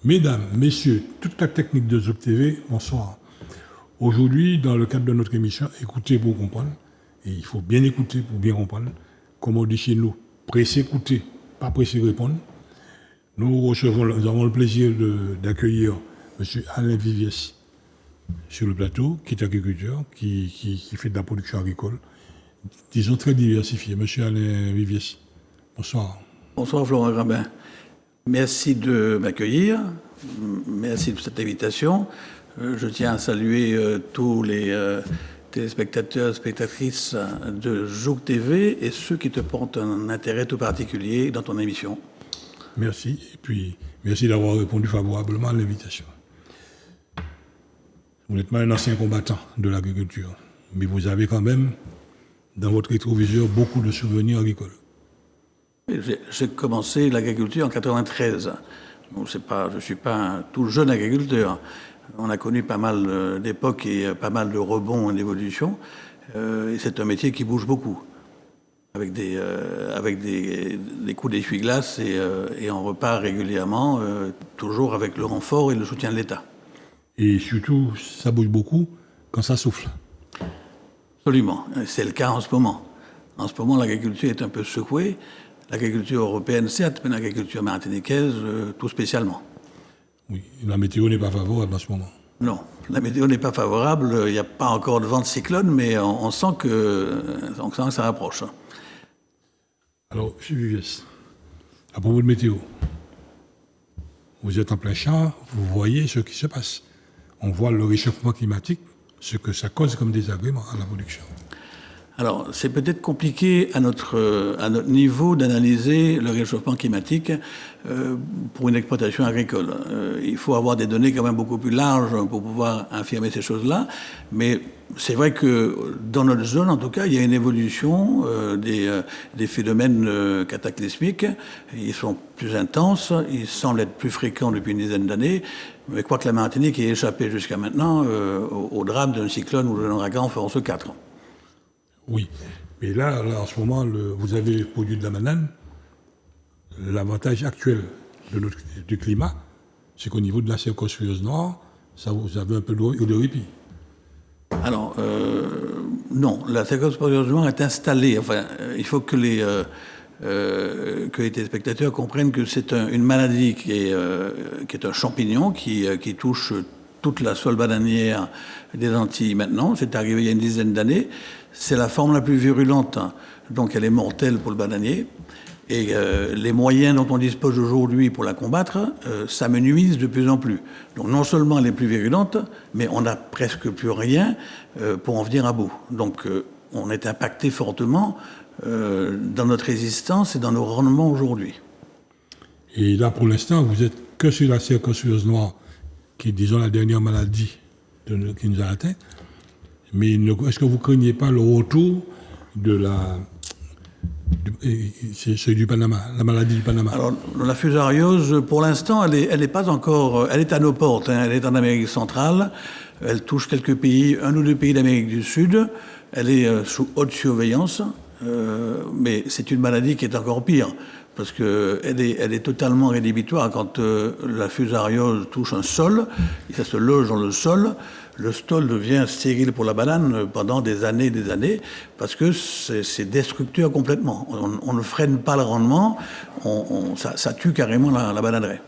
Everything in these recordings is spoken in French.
Mesdames, Messieurs, toute la technique de Zouk TV, bonsoir. Aujourd'hui, dans le cadre de notre émission, écoutez pour comprendre, et il faut bien écouter pour bien comprendre, comme on dit chez nous, pressé écouter, pas pressé répondre. Nous avons le plaisir d'accueillir M. Alain Viviès sur le plateau, qui est agriculteur, qui fait de la production agricole, disons très diversifiée. M. Alain Viviès, bonsoir. Bonsoir Florent Grabin. Merci de m'accueillir, merci de cette invitation. Je tiens à saluer tous les téléspectateurs, spectatrices de Zouk TV et ceux qui te portent un intérêt tout particulier dans ton émission. Merci, et puis merci d'avoir répondu favorablement à l'invitation. Vous n'êtes pas un ancien combattant de l'agriculture, mais vous avez quand même, dans votre rétroviseur, beaucoup de souvenirs agricoles. J'ai commencé l'agriculture en 93. Donc je ne suis pas un tout jeune agriculteur. On a connu pas mal d'époques et pas mal de rebonds et d'évolutions. Et c'est un métier qui bouge beaucoup, avec des coups d'essuie-glace et on repart régulièrement, toujours avec le renfort et le soutien de l'État. Et surtout, ça bouge beaucoup quand ça souffle. Absolument. C'est le cas en ce moment. En ce moment, l'agriculture est un peu secouée. L'agriculture européenne, certes, mais l'agriculture martiniquaise, tout spécialement. Oui, la météo n'est pas favorable en ce moment. Non, la météo n'est pas favorable. Il n'y a pas encore de vent de cyclone, mais on sent que ça rapproche. Alors, M. Viviès, à propos de météo, vous êtes en plein champ, vous voyez ce qui se passe. On voit le réchauffement climatique, ce que ça cause comme désagrément à la production. Alors, c'est peut-être compliqué à notre niveau d'analyser le réchauffement climatique pour une exploitation agricole. Il faut avoir des données quand même beaucoup plus larges pour pouvoir affirmer ces choses-là. Mais c'est vrai que dans notre zone, en tout cas, il y a une évolution des phénomènes cataclysmiques. Ils sont plus intenses, ils semblent être plus fréquents depuis une dizaine d'années. Mais quoique la Martinique ait échappé jusqu'à maintenant au drame d'un cyclone ou d'un ouragan force 4. Oui, mais là en ce moment, vous avez produit de la banane. L'avantage actuel du climat, c'est qu'au niveau de la cercosphéreuse noire, vous avez un peu de répit. Alors, non, la cercosphéreuse noire est installée. Enfin, il faut que les téléspectateurs comprennent que c'est une maladie qui est un champignon qui touche toute la sole bananière des Antilles maintenant. C'est arrivé il y a une dizaine d'années. C'est la forme la plus virulente, donc elle est mortelle pour le bananier. Et les moyens dont on dispose aujourd'hui pour la combattre s'amenuisent de plus en plus. Donc non seulement elle est plus virulente, mais on n'a presque plus rien pour en venir à bout. Donc on est impacté fortement dans notre résistance et dans nos rendements aujourd'hui. Et là, pour l'instant, vous êtes que sur la cercosphéreuse noire, qui est, disons, la dernière maladie qui nous a atteint. Mais est-ce que vous ne craignez pas le retour de du Panama, la maladie du Panama? Alors, la fusariose, pour l'instant, elle n'est pas encore... Elle est à nos portes, hein, elle est en Amérique centrale. Elle touche quelques pays, un ou deux pays d'Amérique du Sud. Elle est sous haute surveillance. Mais c'est une maladie qui est encore pire, parce qu'elle est totalement rédhibitoire quand la fusariose touche un sol, et ça se loge dans le sol. Le sol devient stérile pour la banane pendant des années, parce que c'est destructeur complètement. On ne freine pas le rendement, ça tue carrément la bananeraie.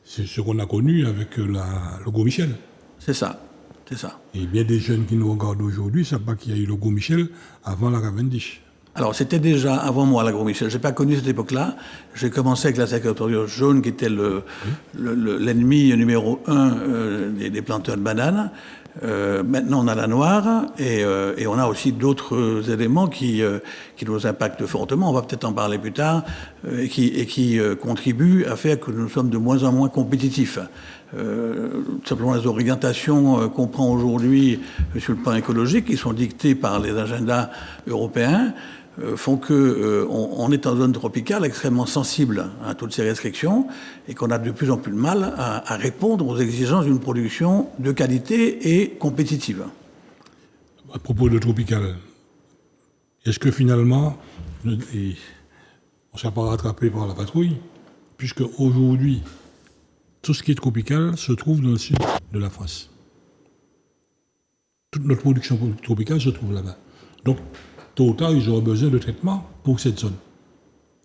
C'est ce qu'on a connu avec le Gros Michel. C'est ça. Et bien des jeunes qui nous regardent aujourd'hui ne savent pas qu'il y a eu le Gros Michel avant la Cavendish. Alors, c'était déjà avant moi, la Gros Michel. Je n'ai pas connu cette époque-là. J'ai commencé avec la cercosphéreuse jaune, qui était l'ennemi numéro 1 des planteurs de bananes. Maintenant, on a la noire et on a aussi d'autres éléments qui nous impactent fortement. On va peut-être en parler plus tard et qui contribuent à faire que nous sommes de moins en moins compétitifs. Simplement les orientations qu'on prend aujourd'hui sur le plan écologique, qui sont dictées par les agendas européens, font qu'on est en zone tropicale extrêmement sensible à toutes ces restrictions et qu'on a de plus en plus de mal à répondre aux exigences d'une production de qualité et compétitive. À propos de tropical, est-ce que finalement, on ne sera pas rattrapé par la patrouille, puisque aujourd'hui, tout ce qui est tropical se trouve dans le sud de la France. Toute notre production tropicale se trouve là-bas. Donc, tôt ou tard, ils auront besoin de traitement pour cette zone.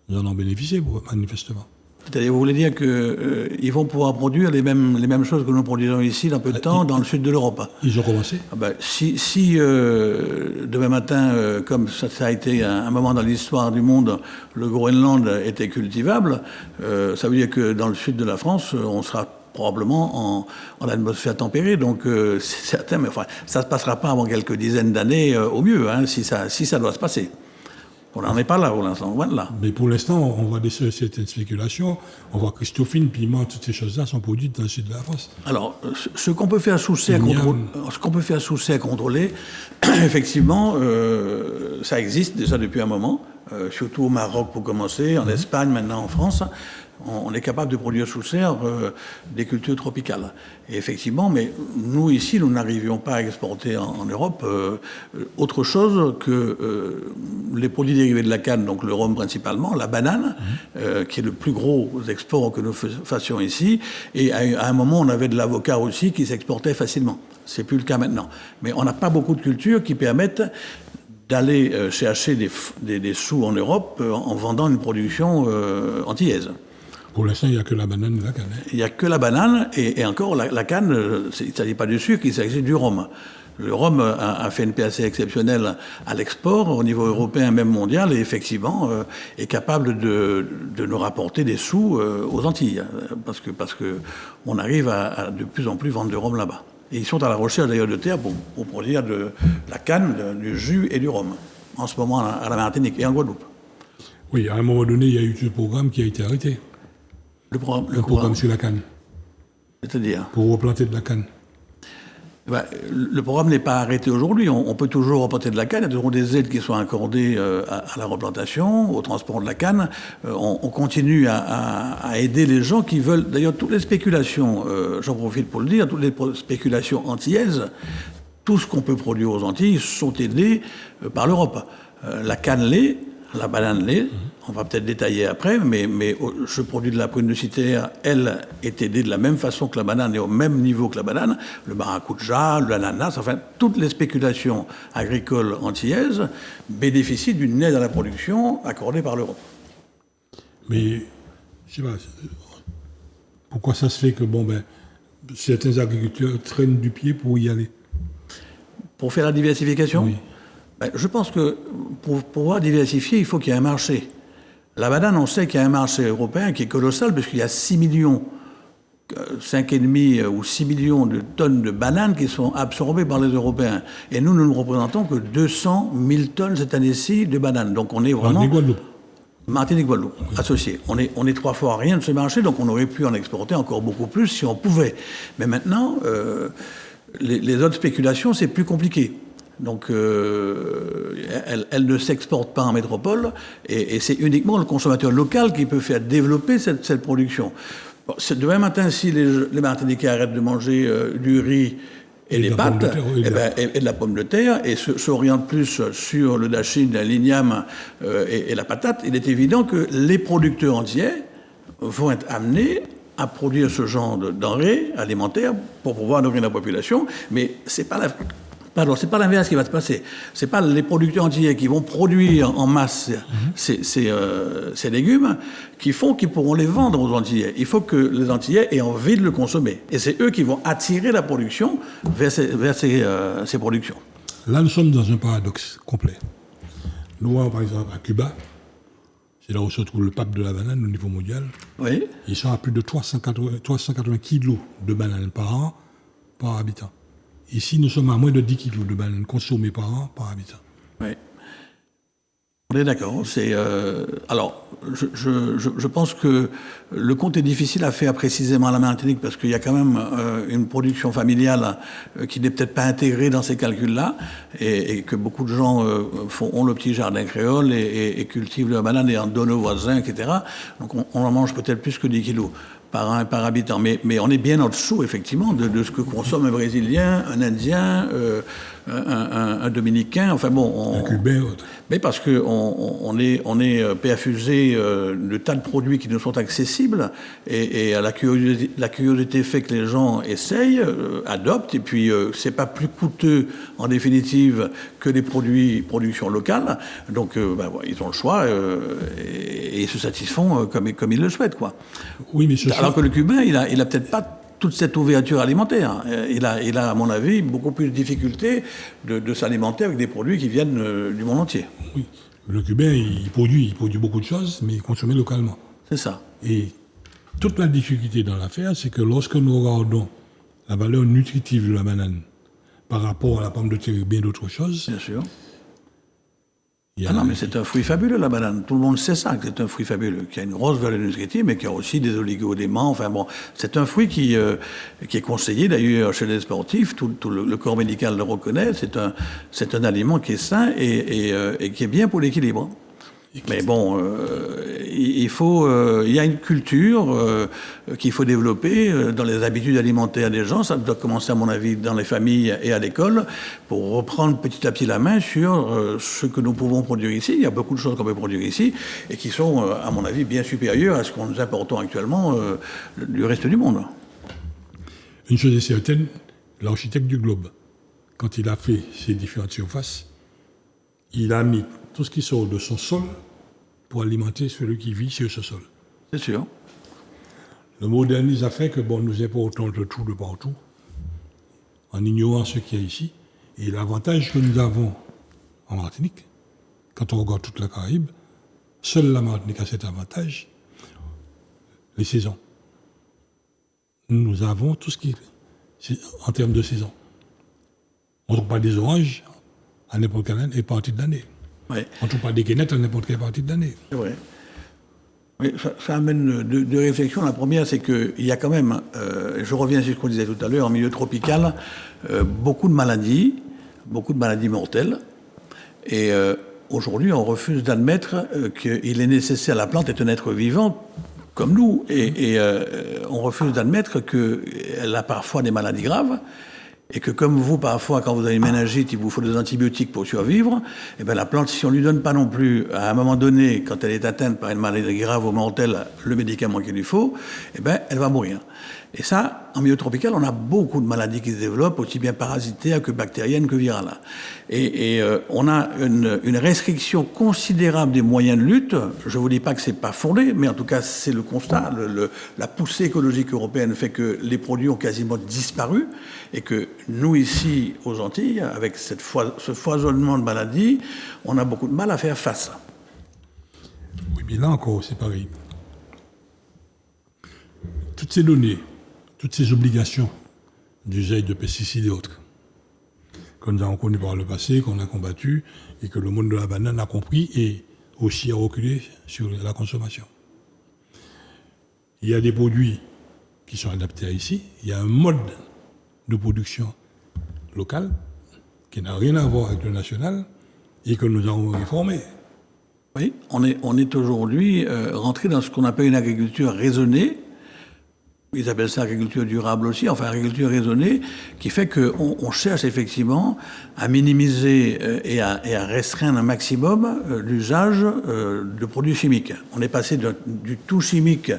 Nous en bénéficié, manifestement. C'est-à-dire, vous voulez dire qu'ils vont pouvoir produire les mêmes choses que nous produisons ici dans peu de temps dans le sud de l'Europe? Ils ont commencé. Si demain matin, comme ça a été un moment dans l'histoire du monde, le Groenland était cultivable, ça veut dire que dans le sud de la France, on sera probablement en atmosphère tempérée. Donc, c'est certain, mais enfin, ça ne se passera pas avant quelques dizaines d'années au mieux, hein, si ça doit se passer. On n'en est pas là pour l'instant, voilà. Mais pour l'instant, on voit certaines spéculations. On voit Christophine, piment, toutes ces choses-là sont produites dans le sud de la France. Alors, ce qu'on peut faire sous serre à contrôler, effectivement, ça existe déjà depuis un moment, surtout au Maroc pour commencer, en Espagne, maintenant en France. On est capable de produire sous serre des cultures tropicales. Et effectivement, mais nous, ici, nous n'arrivions pas à exporter en Europe autre chose que les produits dérivés de la canne, donc le rhum principalement, la banane, qui est le plus gros export que nous fassions ici. Et à un moment, on avait de l'avocat aussi qui s'exportait facilement. C'est plus le cas maintenant. Mais on n'a pas beaucoup de cultures qui permettent d'aller chercher des sous en Europe en vendant une production antillaise. Pour l'instant, il n'y a que la banane et la canne. Il n'y a que la banane, et encore, la canne, il ne s'agit pas du sucre, il s'agit du rhum. Le rhum a fait une PAC exceptionnelle à l'export, au niveau européen, même mondial, et effectivement, est capable de nous rapporter des sous aux Antilles, parce que on arrive à de plus en plus vendre du rhum là-bas. Et ils sont à la recherche d'ailleurs de terre pour produire de la canne, du jus et du rhum, en ce moment à la Martinique et en Guadeloupe. Oui, à un moment donné, il y a eu ce programme qui a été arrêté. Le programme sur la canne. C'est-à-dire pour replanter de la canne. Le programme n'est pas arrêté aujourd'hui. On peut toujours replanter de la canne. Il y a toujours des aides qui sont accordées à la replantation, au transport de la canne. On continue à aider les gens qui veulent... D'ailleurs, toutes les spéculations, j'en profite pour le dire, toutes les spéculations antillaises, tout ce qu'on peut produire aux Antilles sont aidés par l'Europe. La canne lait, la banane lait, on va peut-être détailler après, mais ce produit de la prune de citerre, elle, est aidée de la même façon que la banane et au même niveau que la banane. Le maracuja, l'ananas, enfin, toutes les spéculations agricoles antillaises bénéficient d'une aide à la production accordée par l'Europe. Mais, je sais pas, pourquoi ça se fait que, certains agriculteurs traînent du pied pour y aller? Pour faire la diversification? Oui. Je pense que pour pouvoir diversifier, il faut qu'il y ait un marché. La banane, on sait qu'il y a un marché européen qui est colossal, puisqu'il y a 6 millions, 5,5 ou 6 millions de tonnes de bananes qui sont absorbées par les Européens. Et nous ne représentons que 200 000 tonnes cette année-ci de bananes. Donc on est vraiment... Martinique, Guadeloupe, associés. On est 3 fois rien de ce marché, donc on aurait pu en exporter encore beaucoup plus si on pouvait. Mais maintenant, les autres spéculations, c'est plus compliqué. Donc, elle ne s'exporte pas en métropole, et c'est uniquement le consommateur local qui peut faire développer cette production. Demain matin, si les Martiniquais arrêtent de manger du riz et des pâtes, et de la pomme de terre, et s'orientent plus sur le dachine, l'igname et la patate, il est évident que les producteurs entiers vont être amenés à produire ce genre de denrées alimentaires pour pouvoir nourrir la population, mais c'est pas l'inverse qui va se passer. C'est pas les producteurs antillais qui vont produire en masse ces légumes qu'ils pourront les vendre aux Antillais. Il faut que les Antillais aient envie de le consommer. Et c'est eux qui vont attirer la production vers ces productions. Là, nous sommes dans un paradoxe complet. Nous, par exemple, à Cuba, c'est là où se trouve le pape de la banane au niveau mondial. Oui. Ils sont à plus de 380 kilos de bananes par an, par habitant. Ici, nous sommes à moins de 10 kilos de bananes consommées par an, par habitant. Oui. On est d'accord. Alors, je pense que le compte est difficile à faire précisément à la Martinique parce qu'il y a quand même une production familiale qui n'est peut-être pas intégrée dans ces calculs-là et que beaucoup de gens ont le petit jardin créole et cultivent la banane et en donnent aux voisins, etc. Donc, on en mange peut-être plus que 10 kilos par habitant. Mais on est bien en dessous, effectivement, de ce que consomme un Brésilien, un Indien, un Dominicain, enfin bon... Un Cubain, autre. Mais parce qu'on est perfusé de tas de produits qui nous sont accessibles et la curiosité fait que les gens essayent, adoptent, et puis c'est pas plus coûteux en définitive que les productions locales. Donc ils ont le choix et ils se satisfont comme ils le souhaitent, quoi. Oui, mais Alors que le Cubain, il a peut-être pas toute cette ouverture alimentaire. Il a, à mon avis, beaucoup plus de difficultés de s'alimenter avec des produits qui viennent du monde entier. Oui. Le Cubain, il produit beaucoup de choses, mais il consomme localement. C'est ça. Et toute la difficulté dans l'affaire, c'est que lorsque nous regardons la valeur nutritive de la banane par rapport à la pomme de terre et bien d'autres choses... Bien sûr. Non, mais c'est un fruit fabuleux, la banane. Tout le monde sait ça, que c'est un fruit fabuleux, qui a une grosse valeur nutritive, mais qui a aussi des oligo-éléments. Enfin bon, c'est un fruit qui est conseillé d'ailleurs chez les sportifs. Tout le corps médical le reconnaît. C'est un aliment qui est sain et qui est bien pour l'équilibre. Mais bon, il y a une culture qu'il faut développer dans les habitudes alimentaires des gens. Ça doit commencer, à mon avis, dans les familles et à l'école, pour reprendre petit à petit la main sur ce que nous pouvons produire ici. Il y a beaucoup de choses qu'on peut produire ici et qui sont, à mon avis, bien supérieures à ce que nous importons actuellement du reste du monde. Une chose est certaine, l'architecte du globe, quand il a fait ses différentes surfaces, il a mis tout ce qui sort de son sol pour alimenter celui qui vit sur ce sol. C'est sûr. Le modernisme a fait que nous importons de tout de partout, en ignorant ce qu'il y a ici. Et l'avantage que nous avons en Martinique, quand on regarde toute la Caraïbe, seule la Martinique a cet avantage, les saisons. Nous avons tout ce qui est en termes de saison. On ne trouve pas des oranges à n'importe quelle partie de l'année. Ouais. On ne trouve pas des guénettes à n'importe quelle partie de l'année. C'est vrai. Oui, ça amène deux réflexions. La première, c'est qu'il y a quand même, je reviens sur ce qu'on disait tout à l'heure, en milieu tropical, beaucoup de maladies mortelles. Et aujourd'hui, on refuse d'admettre qu'il est nécessaire, la plante est un être vivant, comme nous, et on refuse d'admettre qu'elle a parfois des maladies graves. Et que comme vous, parfois, quand vous avez une méningite, il vous faut des antibiotiques pour survivre, et bien la plante, si on ne lui donne pas non plus, à un moment donné, quand elle est atteinte par une maladie grave ou mortelle, le médicament qu'il lui faut, et bien elle va mourir. Et ça, en milieu tropical, on a beaucoup de maladies qui se développent, aussi bien parasitaires que bactériennes que virales. Et on a une restriction considérable des moyens de lutte. Je ne vous dis pas que ce n'est pas fondé, mais en tout cas, c'est le constat. La poussée écologique européenne fait que les produits ont quasiment disparu et que nous, ici, aux Antilles, avec ce foisonnement de maladies, on a beaucoup de mal à faire face. Oui, mais là encore, c'est pareil. Toutes ces données, toutes ces obligations d'usage de pesticides et autres, que nous avons connues par le passé, qu'on a combattu, et que le monde de la banane a compris et aussi a reculé sur la consommation. Il y a des produits qui sont adaptés à ici, il y a un mode de production local qui n'a rien à voir avec le national et que nous avons réformé. Oui, on est aujourd'hui rentré dans ce qu'on appelle une agriculture raisonnée. Ils appellent ça agriculture durable aussi, enfin agriculture raisonnée, qui fait qu'on cherche effectivement à minimiser et à restreindre un maximum l'usage de produits chimiques. On est passé du tout chimique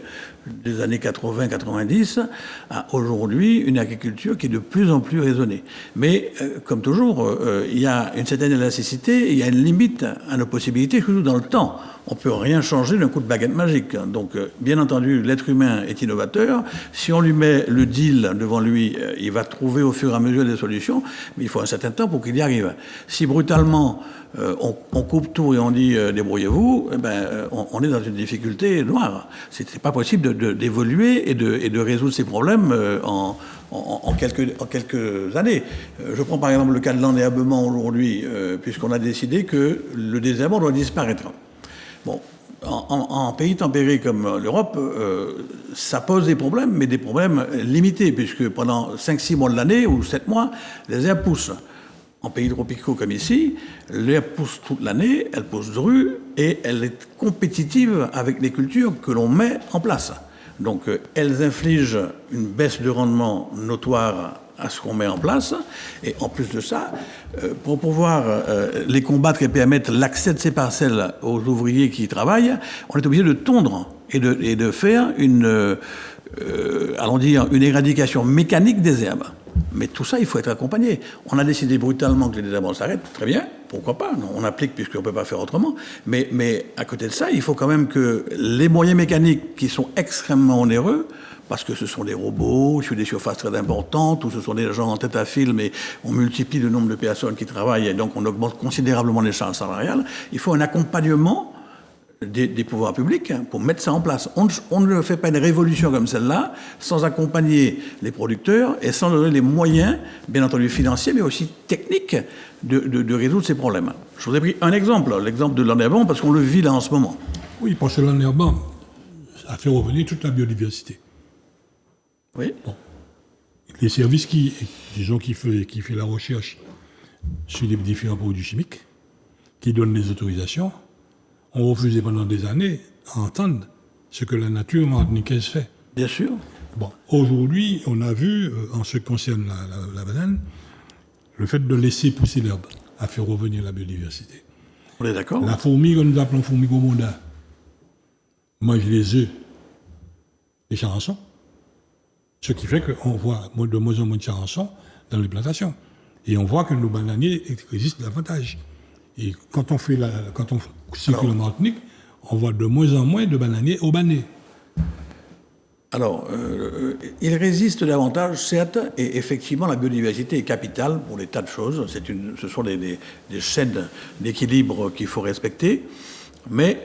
des années 80-90 à aujourd'hui une agriculture qui est de plus en plus raisonnée. Mais comme toujours, il y a une certaine élasticité, il y a une limite à nos possibilités, surtout dans le temps. On ne peut rien changer d'un coup de baguette magique. Donc, bien entendu, l'être humain est innovateur. Si on lui met le deal devant lui, il va trouver au fur et à mesure des solutions, mais il faut un certain temps pour qu'il y arrive. Si brutalement, on coupe tout et on dit débrouillez-vous, on est dans une difficulté noire. C'est pas possible d'évoluer et de résoudre ces problèmes en quelques années. Je prends par exemple le cas de l'enherbement aujourd'hui, puisqu'on a décidé que le désherbant doit disparaître. Bon, en pays tempérés comme l'Europe, ça pose des problèmes, mais des problèmes limités, puisque pendant 5-6 mois de l'année, ou 7 mois, les herbes poussent. En pays tropicaux comme ici, l'herbe pousse toute l'année, elle pousse drue, et elle est compétitive avec les cultures que l'on met en place. Donc, elles infligent une baisse de rendement notoire à ce qu'on met en place. Et en plus de ça, pour pouvoir les combattre et permettre l'accès de ces parcelles aux ouvriers qui y travaillent, on est obligé de tondre et de faire allons dire, une éradication mécanique des herbes. Mais tout ça, il faut être accompagné. On a décidé brutalement que les désherbants s'arrêtent, très bien, pourquoi pas, on applique puisqu'on ne peut pas faire autrement. Mais à côté de ça, il faut quand même que les moyens mécaniques qui sont extrêmement onéreux, parce que ce sont des robots sur des surfaces très importantes, ou ce sont des gens en tête à fil, mais on multiplie le nombre de personnes qui travaillent, et donc on augmente considérablement les charges salariales, il faut un accompagnement des pouvoirs publics pour mettre ça en place. On ne fait pas une révolution comme celle-là sans accompagner les producteurs et sans donner les moyens, bien entendu financiers, mais aussi techniques, de résoudre ces problèmes. Je vous ai pris un exemple, l'exemple de l'enherbant, parce qu'on le vit là en ce moment. Oui, parce que l'enherbant a fait revenir toute la biodiversité. Oui. Bon. Les services qui fait la recherche sur les différents produits chimiques, qui donnent les autorisations, ont refusé pendant des années à entendre ce que la nature martiniquaise fait. Bien sûr. Bon, aujourd'hui, on a vu, en ce qui concerne la banane, le fait de laisser pousser l'herbe a fait revenir la biodiversité. On est d'accord. La fourmi, que nous appelons Formicomonda, mange les œufs des charançons, ce qui fait qu'on voit de moins en moins de charançons dans les plantations. Et on voit que nos bananiers résistent davantage. Et quand on circule en Martinique, on voit de moins en moins de bananiers au banné. Alors, il résiste davantage, certes, et effectivement, la biodiversité est capitale pour des tas de choses. Ce sont des chaînes d'équilibre qu'il faut respecter. Mais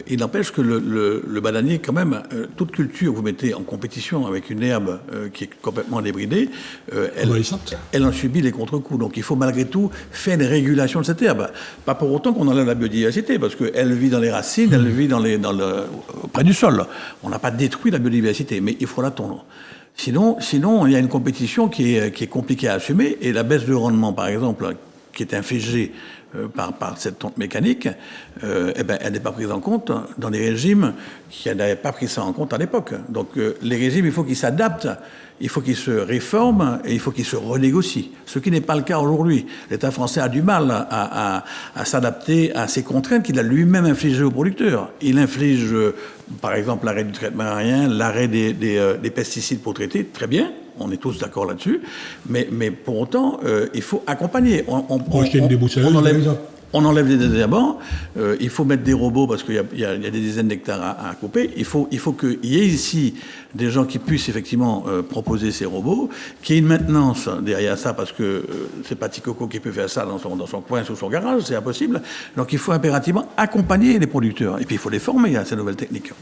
il n'empêche que le bananier, quand même, toute culture que vous mettez en compétition avec une herbe qui est complètement débridée, elle en subit les contre-coups. Donc il faut malgré tout faire une régulation de cette herbe. Pas pour autant qu'on enlève la biodiversité, parce qu'elle vit dans les racines, elle vit près du sol. On n'a pas détruit la biodiversité, mais il faut la tondre. Sinon, il y a une compétition qui est compliquée à assumer, et la baisse de rendement, par exemple, qui est infligée par cette tonte mécanique, elle n'est pas prise en compte dans les régimes qui n'avaient pas pris ça en compte à l'époque. Donc les régimes, il faut qu'ils s'adaptent, il faut qu'ils se réforment et il faut qu'ils se renégocient. Ce qui n'est pas le cas aujourd'hui. L'État français a du mal à s'adapter à ces contraintes qu'il a lui-même infligées aux producteurs. Il inflige, par exemple, l'arrêt du traitement aérien, l'arrêt des pesticides pour traiter, très bien. On est tous d'accord là-dessus, mais pour autant, il faut accompagner. On enlève les désherbants, il faut mettre des robots parce qu'il y a des dizaines d'hectares à couper. Il faut qu'il y ait ici des gens qui puissent effectivement proposer ces robots, qu'il y ait une maintenance derrière ça parce que c'est pas Ticoco qui peut faire ça dans son coin sous son garage, c'est impossible. Donc il faut impérativement accompagner les producteurs et puis il faut les former à ces nouvelles techniques.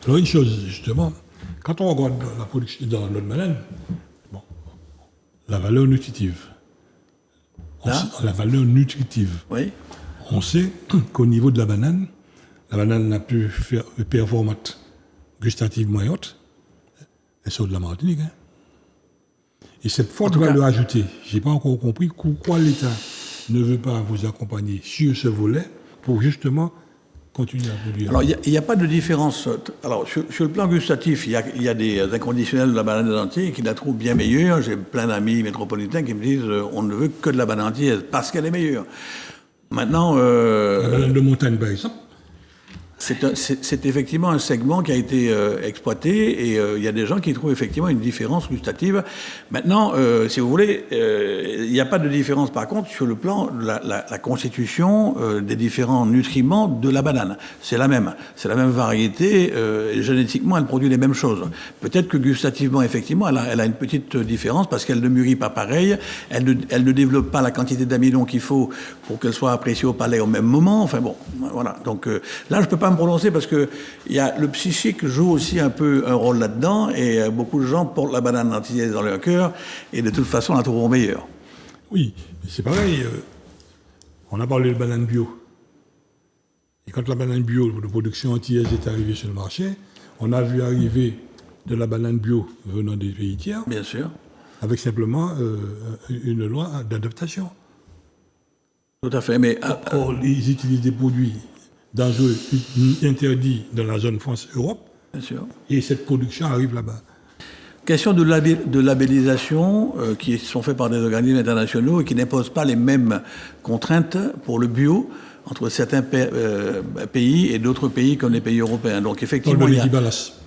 Alors une chose justement. Quand on regarde la production dans notre banane, la valeur nutritive. Oui. On sait qu'au niveau de la banane n'a plus performante gustativement et haute. Elle sort de la Martinique. Hein. Et cette forte valeur ajoutée, je n'ai pas encore compris pourquoi l'État ne veut pas vous accompagner sur ce volet pour justement continuer à produire. Alors, il n'y a pas de différence. Alors, sur le plan gustatif, il y a des inconditionnels de la banane entière qui la trouvent bien meilleure. J'ai plein d'amis métropolitains qui me disent on ne veut que de la banane entière parce qu'elle est meilleure. Maintenant... la banane de montagne, par exemple. C'est effectivement un segment qui a été exploité et il y a des gens qui trouvent effectivement une différence gustative. Maintenant, si vous voulez, il n'y a pas de différence par contre sur le plan de la constitution des différents nutriments de la banane. C'est la même variété. Génétiquement, elle produit les mêmes choses. Peut-être que gustativement, effectivement, elle a une petite différence parce qu'elle ne mûrit pas pareil. Elle ne développe pas la quantité d'amidon qu'il faut pour qu'elle soit appréciée au palais au même moment. Enfin bon, voilà. Donc là, je peux pas me prononcer parce que le psychique joue aussi un peu un rôle là-dedans et beaucoup de gens portent la banane entière dans leur cœur et de toute façon la trouveront meilleure. Oui, mais c'est pareil. On a parlé de banane bio. Et quand la banane bio de production entière est arrivée sur le marché, on a vu arriver de la banane bio venant des pays tiers. Bien sûr. Avec simplement une loi d'adaptation. Tout à fait. Mais ils utilisent des produits dangereux, interdits dans la zone France-Europe. Bien sûr. Et cette production arrive là-bas. Question de labellisation qui sont faits par des organismes internationaux et qui n'imposent pas les mêmes contraintes pour le bio entre certains pays et d'autres pays comme les pays européens. Donc effectivement, il y a l'équivalence.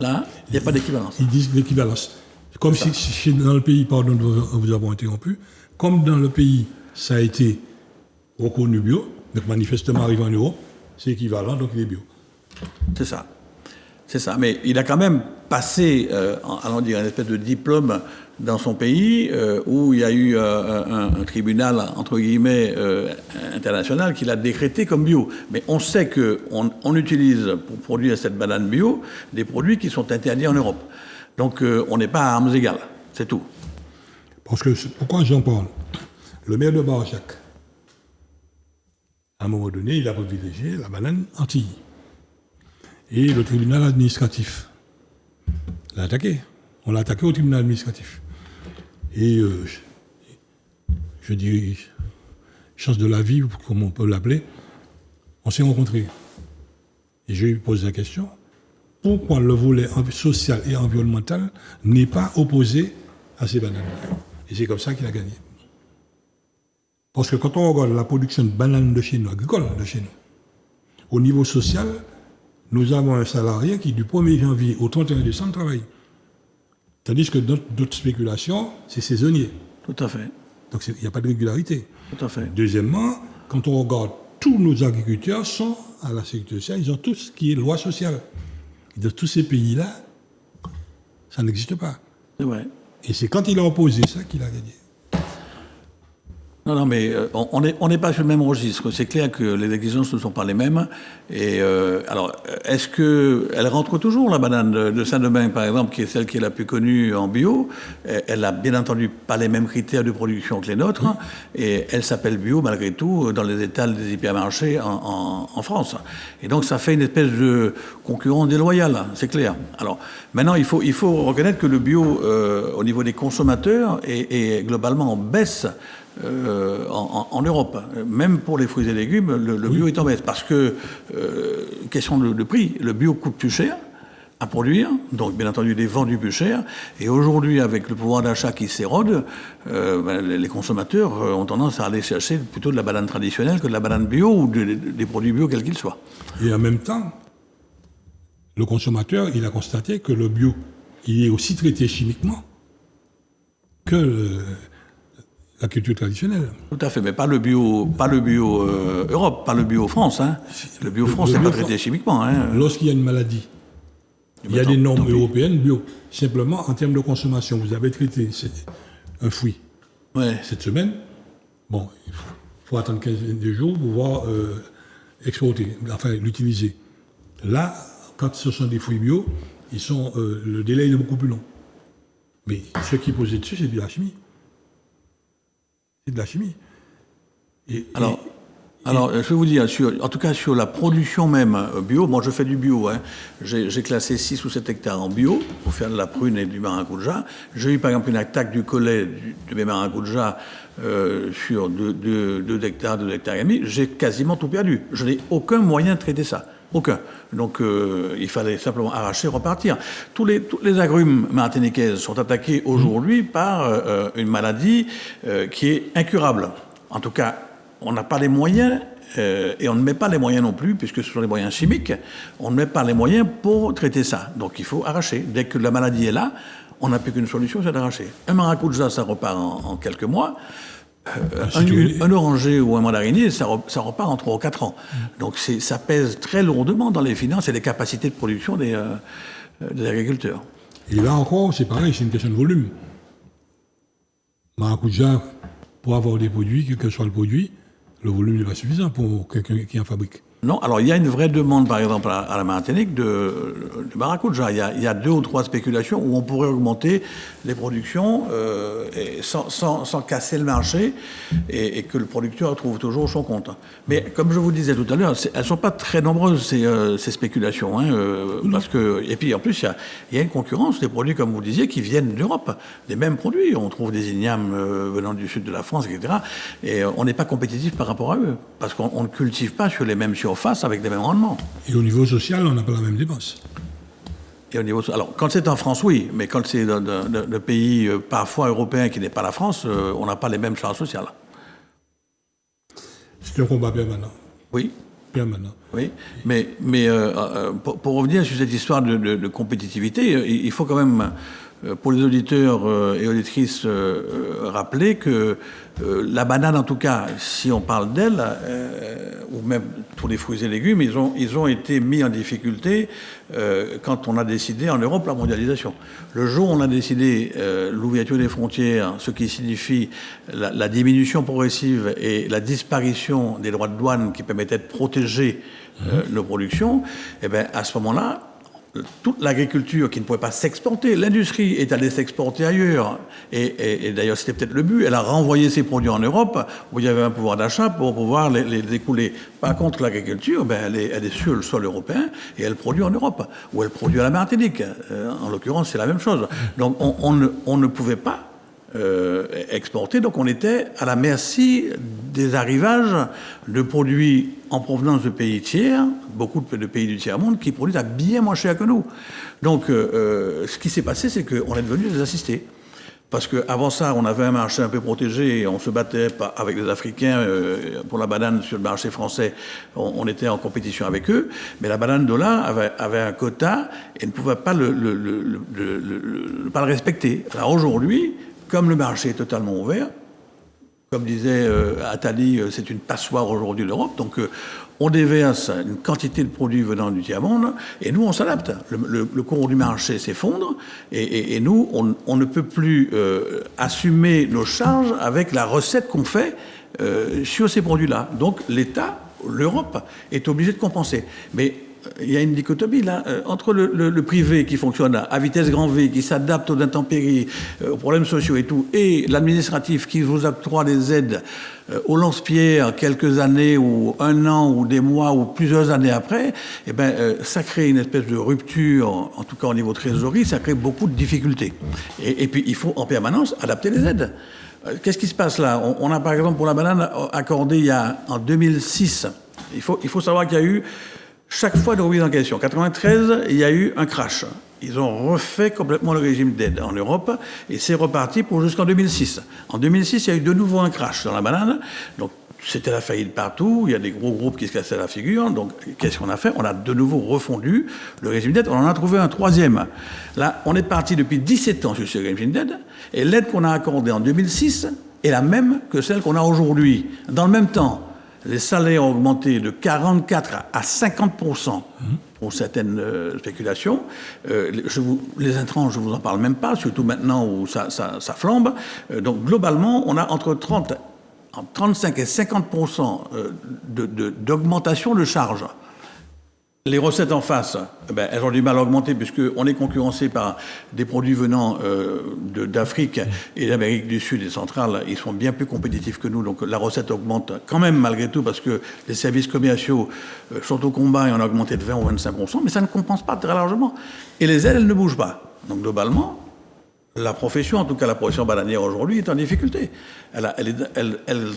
Là, il n'y a pas d'équivalence. Ils disent l'équivalence. Comme si dans le pays, pardon, vous avons interrompu, comme dans le pays, ça a été reconnu bio, donc manifestement arrivé en Europe, c'est équivalent, donc il est bio. C'est ça. C'est ça. Mais il a quand même passé, allons dire, une espèce de diplôme dans son pays, où il y a eu un tribunal, entre guillemets, international qui l'a décrété comme bio. Mais on sait qu'on utilise, pour produire cette banane bio, des produits qui sont interdits en Europe. Donc on n'est pas à armes égales. C'est tout. Parce que, pourquoi j'en parle? Le maire de Barachac, à un moment donné, il a privilégié la banane Antilles. Et le tribunal administratif l'a attaqué. On l'a attaqué au tribunal administratif. Et je dis, chance de la vie, comme on peut l'appeler, on s'est rencontrés. Et je lui ai posé la question, pourquoi le volet social et environnemental n'est pas opposé à ces bananes? Et c'est comme ça qu'il a gagné. Parce que quand on regarde la production de bananes de chez nous, agricole de chez nous, au niveau social, nous avons un salarié qui, du 1er janvier au 31 décembre, travaille. Tandis que dans d'autres spéculations, c'est saisonnier. Tout à fait. Donc il n'y a pas de régularité. Tout à fait. Deuxièmement, quand on regarde, tous nos agriculteurs sont à la sécurité sociale, ils ont tout ce qui est loi sociale. Et dans tous ces pays-là, ça n'existe pas. C'est vrai. Et c'est quand il a opposé ça qu'il a gagné. Non, mais on n'est pas sur le même registre. C'est clair que les exigences ne sont pas les mêmes. Et alors, est-ce qu'elle rentre toujours, la banane de Saint-Domingue, par exemple, qui est celle qui est la plus connue en bio? Elle n'a bien entendu pas les mêmes critères de production que les nôtres. Oui. Et elle s'appelle bio, malgré tout, dans les étals des hypermarchés en France. Et donc, ça fait une espèce de concurrence déloyale, c'est clair. Alors, maintenant, il faut reconnaître que le bio, au niveau des consommateurs, est globalement en baisse. En Europe, même pour les fruits et légumes, le bio est en baisse. Parce que, question de prix, le bio coûte plus cher à produire, donc bien entendu il est vendu plus cher. Et aujourd'hui, avec le pouvoir d'achat qui s'érode, les consommateurs ont tendance à aller chercher plutôt de la banane traditionnelle que de la banane bio ou des produits bio quels qu'ils soient. Et en même temps, le consommateur, il a constaté que le bio, il est aussi traité chimiquement que la culture traditionnelle. Tout à fait, mais pas le bio Europe, pas le bio France. Hein. Le bio France, c'est pas traité chimiquement. Hein. Lorsqu'il y a une maladie, il y a des normes européennes bio. Simplement, en termes de consommation, vous avez traité un fruit cette semaine. Bon, il faut attendre 15 jours pour pouvoir exporter, enfin l'utiliser. Là, quand ce sont des fruits bio, le délai est beaucoup plus long. Mais ce qui est posé dessus, c'est de la chimie. C'est de la chimie. Alors, je vais vous dire, en tout cas sur la production même bio, moi je fais du bio, hein. J'ai classé 6 ou 7 hectares en bio pour faire de la prune et du maracuja. J'ai eu par exemple une attaque du collet de mes maracuja sur 2 hectares, 2 hectares et demi. J'ai quasiment tout perdu. Je n'ai aucun moyen de traiter ça. Aucun. Donc il fallait simplement arracher, repartir. Tous les agrumes martiniquaises sont attaqués aujourd'hui par une maladie qui est incurable. En tout cas, on n'a pas les moyens, et on ne met pas les moyens non plus, puisque ce sont des moyens chimiques, on ne met pas les moyens pour traiter ça. Donc il faut arracher. Dès que la maladie est là, on n'a plus qu'une solution, c'est d'arracher. Un maracuja, ça repart en quelques mois. Un oranger ou un mandarinier, ça repart en 3 ou 4 ans. Donc ça pèse très lourdement dans les finances et les capacités de production des agriculteurs. Et là encore, c'est pareil, c'est une question de volume. Maracuja, pour avoir des produits, quel que soit le produit, le volume n'est pas suffisant pour quelqu'un qui en fabrique. Non, alors il y a une vraie demande, par exemple, à la Martinique de maracuja. Il y a 2 ou 3 spéculations où on pourrait augmenter les productions sans casser le marché et que le producteur trouve toujours son compte. Mais comme je vous disais tout à l'heure, elles ne sont pas très nombreuses, ces spéculations. Hein, et puis en plus, il y a une concurrence des produits, comme vous disiez, qui viennent d'Europe. Les mêmes produits. On trouve des ignames venant du sud de la France, etc. Et on n'est pas compétitif par rapport à eux. Parce qu'on ne cultive pas sur les mêmes surfaces avec les mêmes rendements. Et au niveau social, on n'a pas la même dépense. Et au niveau, alors, quand c'est en France, oui, mais quand c'est d'un pays parfois européen qui n'est pas la France, on n'a pas les mêmes charges sociales. C'est un combat permanent. Oui. Permanent. Oui, mais pour revenir sur cette histoire de compétitivité, il faut quand même, pour les auditeurs et auditrices, rappeler que la banane, en tout cas, si on parle d'elle, ou même tous les fruits et légumes, ils ont été mis en difficulté quand on a décidé en Europe la mondialisation. Le jour où on a décidé l'ouverture des frontières, ce qui signifie la diminution progressive et la disparition des droits de douane qui permettaient de protéger nos productions, eh bien, à ce moment-là, toute l'agriculture qui ne pouvait pas s'exporter, l'industrie est allée s'exporter ailleurs. Et d'ailleurs, c'était peut-être le but. Elle a renvoyé ses produits en Europe, où il y avait un pouvoir d'achat pour pouvoir les écouler. Par contre, l'agriculture, ben, elle est sur le sol européen et elle produit en Europe, ou elle produit à la Martinique. En l'occurrence, c'est la même chose. Donc, on ne pouvait pas exporter, donc on était à la merci des arrivages de produits en provenance de pays tiers, beaucoup de pays du tiers-monde qui produisent à bien moins cher que nous. Donc ce qui s'est passé, c'est qu'on est devenu des assistés. Parce qu'avant ça, on avait un marché un peu protégé, on se battait avec les Africains pour la banane sur le marché français, on était en compétition avec eux, mais la banane d'Ola avait un quota et ne pouvait pas pas le respecter. Alors aujourd'hui, comme le marché est totalement ouvert, comme disait Attali, c'est une passoire aujourd'hui l'Europe, donc on déverse une quantité de produits venant du tiers-monde, et nous on s'adapte. Le cours du marché s'effondre, et nous on ne peut plus assumer nos charges avec la recette qu'on fait sur ces produits-là. Donc l'État, l'Europe, est obligé de compenser. Mais il y a une dichotomie là entre le privé qui fonctionne à vitesse grand V, qui s'adapte aux intempéries, aux problèmes sociaux et tout, et l'administratif qui vous octroie des aides au lance-pierre quelques années ou un an ou des mois ou plusieurs années après. Eh ben ça crée une espèce de rupture, en tout cas au niveau trésorerie, ça crée beaucoup de difficultés. Et puis il faut en permanence adapter les aides. Qu'est-ce qui se passe là? On a par exemple pour la banane accordé en 2006. Il faut savoir qu'il y a eu chaque fois de remise en question. En 1993, il y a eu un crash. Ils ont refait complètement le régime d'aide en Europe et c'est reparti pour jusqu'en 2006. En 2006, il y a eu de nouveau un crash dans la banane. Donc, c'était la faillite partout. Il y a des gros groupes qui se cassaient la figure. Donc, qu'est-ce qu'on a fait? On a de nouveau refondu le régime d'aide. On en a trouvé un troisième. Là, on est parti depuis 17 ans sur ce régime d'aide. Et l'aide qu'on a accordée en 2006 est la même que celle qu'on a aujourd'hui. Dans le même temps, les salaires ont augmenté de 44 à 50% pour certaines spéculations. Les intrants, je ne vous en parle même pas, surtout maintenant où ça flambe. Donc globalement, on a entre 35 et 50% d'augmentation de charges. Les recettes en face, ben, elles ont du mal à augmenter puisqu'on est concurrencé par des produits venant d'Afrique et d'Amérique du Sud et centrale. Ils sont bien plus compétitifs que nous, donc la recette augmente quand même malgré tout parce que les services commerciaux sont au combat et on a augmenté de 20 ou 25%, mais ça ne compense pas très largement. Et les ailes, elles ne bougent pas. Donc globalement, la profession, en tout cas la profession bananière aujourd'hui, est en difficulté. Elle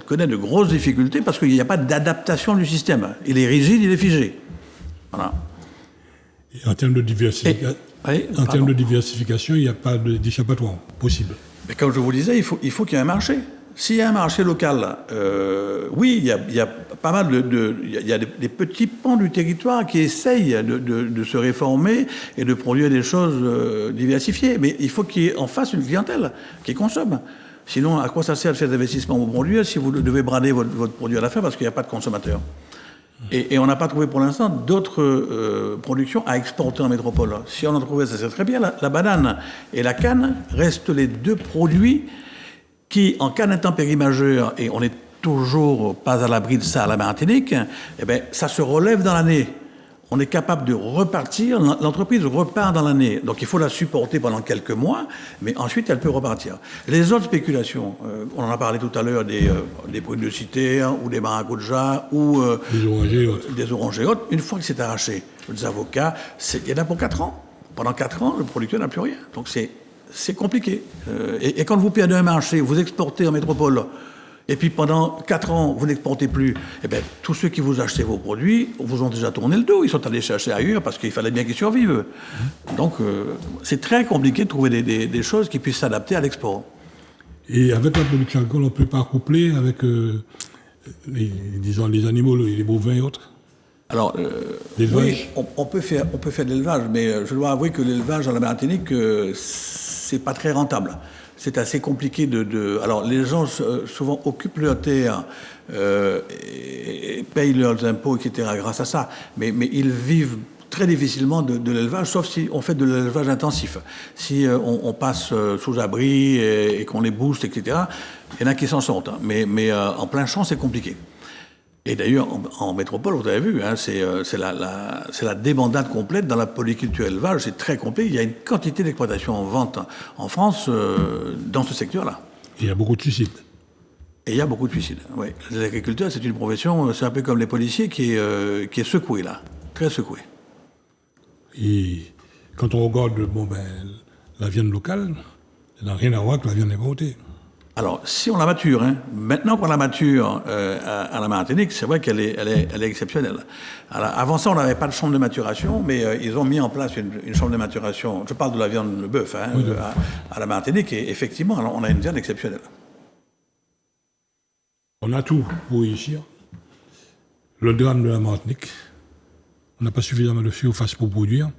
connaît de grosses difficultés parce qu'il n'y a pas d'adaptation du système. Il est rigide, il est figé. Voilà. Et en termes de diversification, il n'y a pas d'échappatoire possible. Mais comme je vous disais, il faut qu'il y ait un marché. S'il y a un marché local, oui, il y a pas mal il y a des petits pans du territoire qui essayent de se réformer et de produire des choses diversifiées. Mais il faut qu'il y ait en face une clientèle qui consomme. Sinon, à quoi ça sert de faire des investissements pour produire si vous devez brader votre produit à la fin parce qu'il n'y a pas de consommateurs? Et on n'a pas trouvé pour l'instant d'autres productions à exporter en métropole. Si on en trouvait, ça serait très bien. La banane et la canne restent les deux produits qui, en cas d'intempérie majeure, et on n'est toujours pas à l'abri de ça à la Martinique, eh bien, ça se relève dans l'année. On est capable de repartir, l'entreprise repart dans l'année. Donc il faut la supporter pendant quelques mois, mais ensuite elle peut repartir. Les autres spéculations, on en a parlé tout à l'heure des fruits de cité, ou des maracujas, ou des oranges et autres. Une fois que c'est arraché, des avocats, il y en a pour 4 ans. Pendant 4 ans, le producteur n'a plus rien. Donc c'est compliqué. Et quand vous perdez un marché, vous exportez en métropole, Et puis pendant 4 ans, vous n'exportez plus. Eh bien, tous ceux qui vous achetaient vos produits vous ont déjà tourné le dos. Ils sont allés chercher ailleurs parce qu'il fallait bien qu'ils survivent. Donc, c'est très compliqué de trouver des choses qui puissent s'adapter à l'export. Et avec la production agricole, on ne peut pas coupler avec, disons, les animaux, les bovins et autres. Alors, oui, on peut faire de l'élevage, mais je dois avouer que l'élevage en la Martinique, c'est pas très rentable. C'est assez compliqué Alors, les gens souvent occupent leurs terres et payent leurs impôts, etc. grâce à ça. Mais ils vivent très difficilement de l'élevage, sauf si on fait de l'élevage intensif. Si on passe sous abri et qu'on les booste, etc., il y en a qui s'en sortent. Hein. Mais en plein champ, c'est compliqué. Et d'ailleurs, en métropole, vous avez vu, hein, c'est la débandade complète dans la polyculture élevage. C'est très complet. Il y a une quantité d'exploitations en vente en France dans ce secteur-là. Et il y a beaucoup de suicides. Et il y a beaucoup de suicides, oui. Les agriculteurs, c'est une profession, c'est un peu comme les policiers qui est secouée, là. Très secouée. Et quand on regarde la viande locale, ça n'a rien à voir avec la viande importée. Alors, si on la mature, hein, maintenant qu'on la mature à la Martinique, c'est vrai qu'elle est exceptionnelle. Alors, avant ça, on n'avait pas de chambre de maturation, mais ils ont mis en place une chambre de maturation. Je parle de la viande de bœuf hein, oui, à la Martinique, et effectivement, alors, on a une viande exceptionnelle. On a tout pour réussir. Le drame de la Martinique, on n'a pas suffisamment de surface pour produire,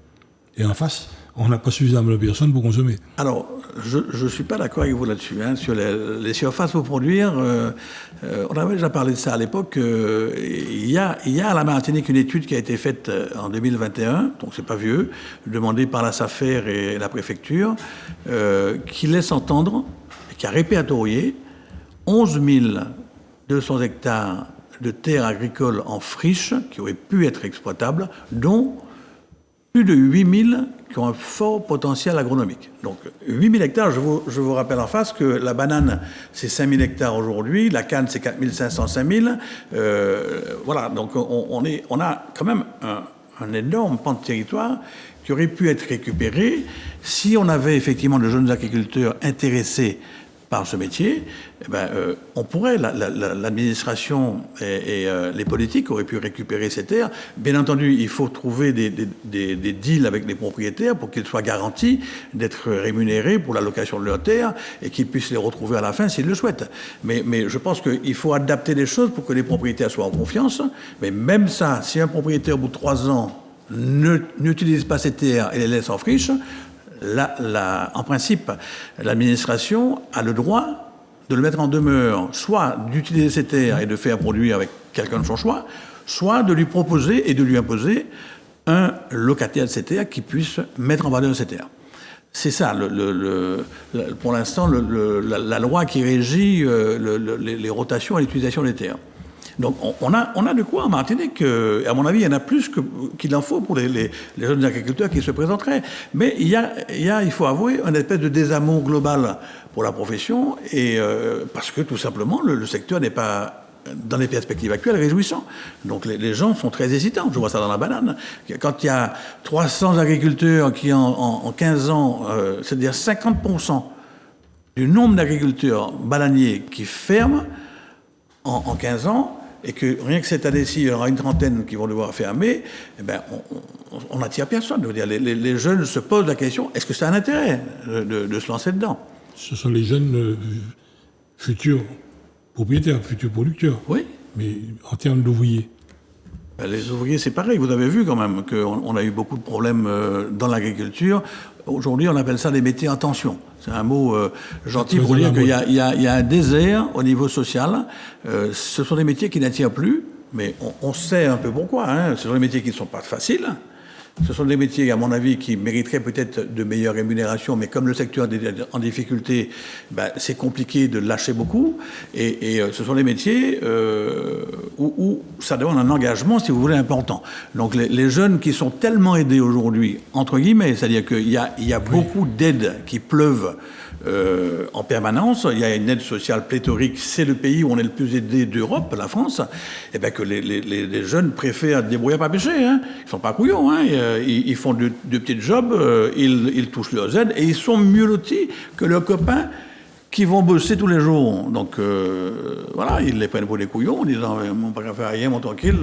et en face, on n'a pas suffisamment de personnes pour consommer. Alors, je ne suis pas d'accord avec vous là-dessus. Hein, sur les surfaces pour produire, on avait déjà parlé de ça à l'époque. Il y a à la Martinique une étude qui a été faite en 2021, donc c'est pas vieux, demandée par la SAFER et la préfecture, qui laisse entendre, qui a répertorié 11 200 hectares de terres agricoles en friche qui auraient pu être exploitables, dont plus de 8 000 qui ont un fort potentiel agronomique. Donc 8 000 hectares, je vous rappelle en face que la banane, c'est 5 000 hectares aujourd'hui, la canne, c'est 4 500, 5 000. Voilà, donc on a quand même un énorme pan de territoire qui aurait pu être récupéré si on avait effectivement de jeunes agriculteurs intéressés par ce métier. Eh ben, on pourrait, l'administration et les politiques auraient pu récupérer ces terres. Bien entendu, il faut trouver des deals avec les propriétaires pour qu'ils soient garantis d'être rémunérés pour la location de leurs terres et qu'ils puissent les retrouver à la fin s'ils le souhaitent. Mais je pense qu'il faut adapter les choses pour que les propriétaires soient en confiance. Mais même ça, si un propriétaire, au bout de 3 ans, n'utilise pas ces terres et les laisse en friche, en principe, l'administration a le droit de le mettre en demeure, soit d'utiliser ces terres et de faire produire avec quelqu'un de son choix, soit de lui proposer et de lui imposer un locataire de ces terres qui puisse mettre en valeur ces terres. C'est ça, pour l'instant, la loi qui régit les rotations et l'utilisation des terres. Donc on a de quoi en Martinique. À mon avis, il y en a plus qu'il en faut pour les jeunes agriculteurs qui se présenteraient. Mais il faut avouer, une espèce de désamour global pour la profession, et parce que tout simplement, le secteur n'est pas, dans les perspectives actuelles, réjouissant. Donc les gens sont très hésitants. Je vois ça dans la banane. Quand il y a 300 agriculteurs qui, en 15 ans, c'est-à-dire 50% du nombre d'agriculteurs bananiers qui ferment en 15 ans, et que rien que cette année-ci, il y aura une trentaine qui vont devoir fermer, eh ben, on n'attire personne. Je veux dire, les jeunes se posent la question, est-ce que c'est un intérêt de se lancer dedans? Ce sont les jeunes futurs propriétaires, futurs producteurs. Oui. Mais en termes d'ouvriers. Les ouvriers, c'est pareil. Vous avez vu quand même qu'on a eu beaucoup de problèmes dans l'agriculture. Aujourd'hui, on appelle ça des métiers en tension. C'est un mot gentil pour dire qu'il y a un désert au niveau social. Ce sont des métiers qui n'attirent plus, mais on sait un peu pourquoi. Hein. Ce sont des métiers qui ne sont pas faciles. Ce sont des métiers, à mon avis, qui mériteraient peut-être de meilleures rémunérations, mais comme le secteur est en difficulté, ben, c'est compliqué de lâcher beaucoup. Et ce sont des métiers où ça demande un engagement, si vous voulez, important. Donc les jeunes qui sont tellement aidés aujourd'hui, entre guillemets, c'est-à-dire qu'il y a beaucoup d'aides qui pleuvent en permanence. Il y a une aide sociale pléthorique. C'est le pays où on est le plus aidé d'Europe, la France. Et bien que les jeunes préfèrent débrouiller à pas pêcher. Hein. Ils sont pas couillons. Hein. Ils font de petits jobs. Ils touchent leurs aides et ils sont mieux lotis que leurs copains qui vont bosser tous les jours. Donc, voilà, ils les prennent pour des couillons en disant « Mon pas qu'à faire rien, mon tranquille,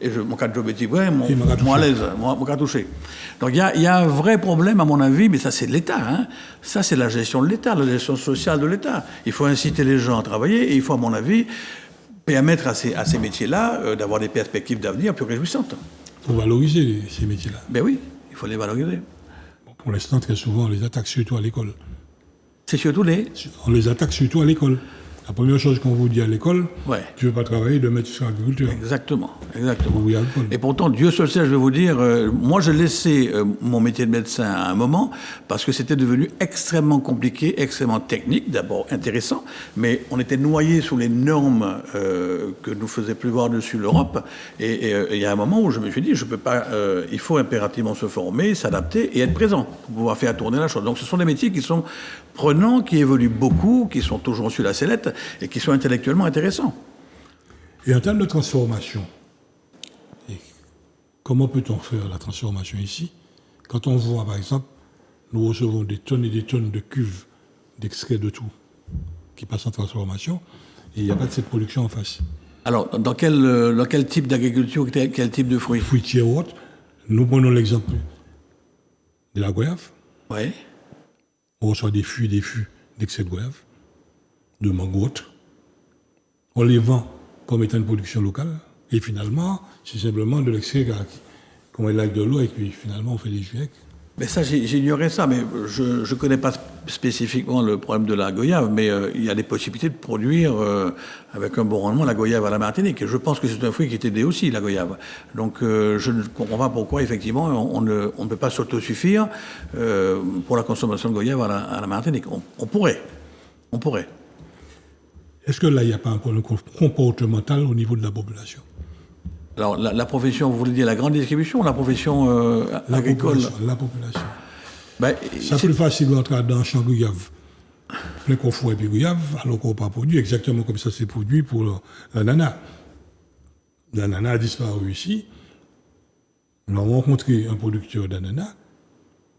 et mon cas de job est vrai, mon à l'aise, mon cas touché. » Donc, il y a un vrai problème, à mon avis, mais ça, c'est de l'État. Hein. Ça, c'est la gestion de l'État, la gestion sociale de l'État. Il faut inciter les gens à travailler et il faut, à mon avis, permettre à ces métiers-là d'avoir des perspectives d'avenir plus réjouissantes. Il faut valoriser ces métiers-là. Ben oui, il faut les valoriser. Bon, pour l'instant, très souvent, on les attaque surtout à l'école. C'est surtout On les attaque surtout à l'école. La première chose qu'on vous dit à l'école, ouais. Tu ne veux pas travailler, demain tu seras agriculteur. Exactement. Oui, et pourtant, Dieu seul sait, je vais vous dire, moi j'ai laissé mon métier de médecin à un moment parce que c'était devenu extrêmement compliqué, extrêmement technique, d'abord intéressant, mais on était noyé sous les normes que nous faisait pleuvoir dessus l'Europe. Et il y a un moment où je me suis dit, je peux pas, il faut impérativement se former, s'adapter et être présent pour pouvoir faire tourner la chose. Donc ce sont des métiers qui sont prenants, qui évoluent beaucoup, qui sont toujours sur la sellette et qui sont intellectuellement intéressants. Et en termes de transformation, comment peut-on faire la transformation ici? Quand on voit, par exemple, nous recevons des tonnes et des tonnes de cuves d'extrait de tout qui passent en transformation et il n'y a pas de cette production en face. Alors, dans quel type d'agriculture, quel type de fruits? Fruitiers ou autres. Nous prenons l'exemple de la goyave. Oui. On reçoit des fûts d'excès de goyave, de mangue autres. On les vend comme étant une production locale. Et finalement, c'est simplement de l'excès qu'on met de l'eau et puis finalement on fait des jus avec. Mais ça, j'ignorais ça, mais je ne connais pas spécifiquement le problème de la goyave, mais il y a des possibilités de produire avec un bon rendement la goyave à la Martinique. Et je pense que c'est un fruit qui est aidé aussi, la goyave. Donc je ne comprends pas pourquoi, effectivement, on ne peut pas s'autosuffire pour la consommation de goyave à la Martinique. On pourrait. Est-ce que là, il n'y a pas un problème comportemental au niveau de la population? Alors, la profession, vous voulez dire la grande distribution ou la profession agricole? La population. Ben, c'est plus facile d'entrer dans un champ goyave, plein confort et puis goyave, alors qu'on n'a pas produit exactement comme ça c'est produit pour l'ananas. L'ananas a disparu ici. Nous avons rencontré un producteur d'ananas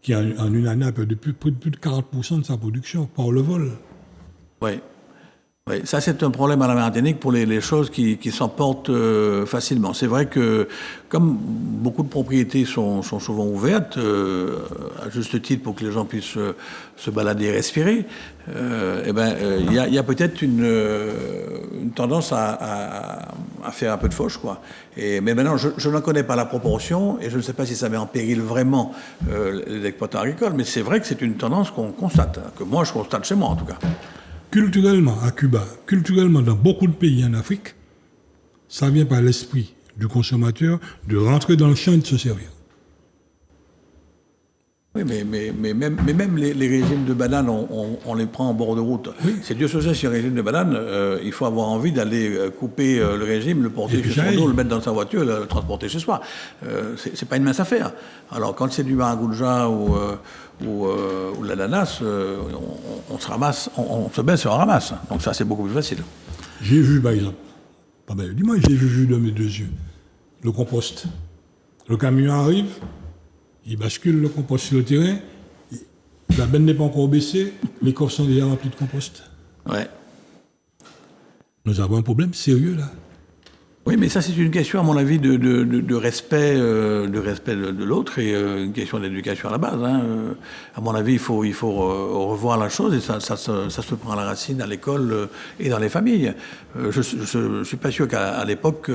qui, en une année, a perdu plus de 40% de sa production par le vol. Oui. Oui, ça c'est un problème à la Martinique pour les choses qui s'emportent facilement. C'est vrai que comme beaucoup de propriétés sont souvent ouvertes, à juste titre pour que les gens puissent se balader et respirer, il y a peut-être une tendance à faire un peu de fauche, quoi. Mais maintenant, je n'en connais pas la proportion et je ne sais pas si ça met en péril vraiment les exploitants agricoles, mais c'est vrai que c'est une tendance qu'on constate, que moi je constate chez moi en tout cas. Culturellement, à Cuba, culturellement, dans beaucoup de pays en Afrique, ça vient par l'esprit du consommateur de rentrer dans le champ et de se servir. Oui, mais même les régimes de bananes, on les prend en bord de route. Oui. C'est Dieu sait si un régime de bananes, il faut avoir envie d'aller couper le régime, le porter chez son dos, le mettre dans sa voiture, le transporter chez soi. C'est pas une mince affaire. Alors, quand c'est du maracuja ou l'ananas, on se ramasse, on se baisse et on ramasse. Donc ça, c'est beaucoup plus facile. J'ai vu, par exemple, dis-moi, j'ai vu de mes deux yeux, le compost. Le camion arrive, il bascule le compost sur le terrain, la benne n'est pas encore baissée, les coffres sont déjà remplis de compost. Ouais. Nous avons un problème sérieux là. Oui, mais ça c'est une question, à mon avis, de respect de l'autre et une question d'éducation à la base. Hein. À mon avis, il faut revoir la chose et ça se prend à la racine à l'école et dans les familles. Je suis pas sûr qu'à l'époque...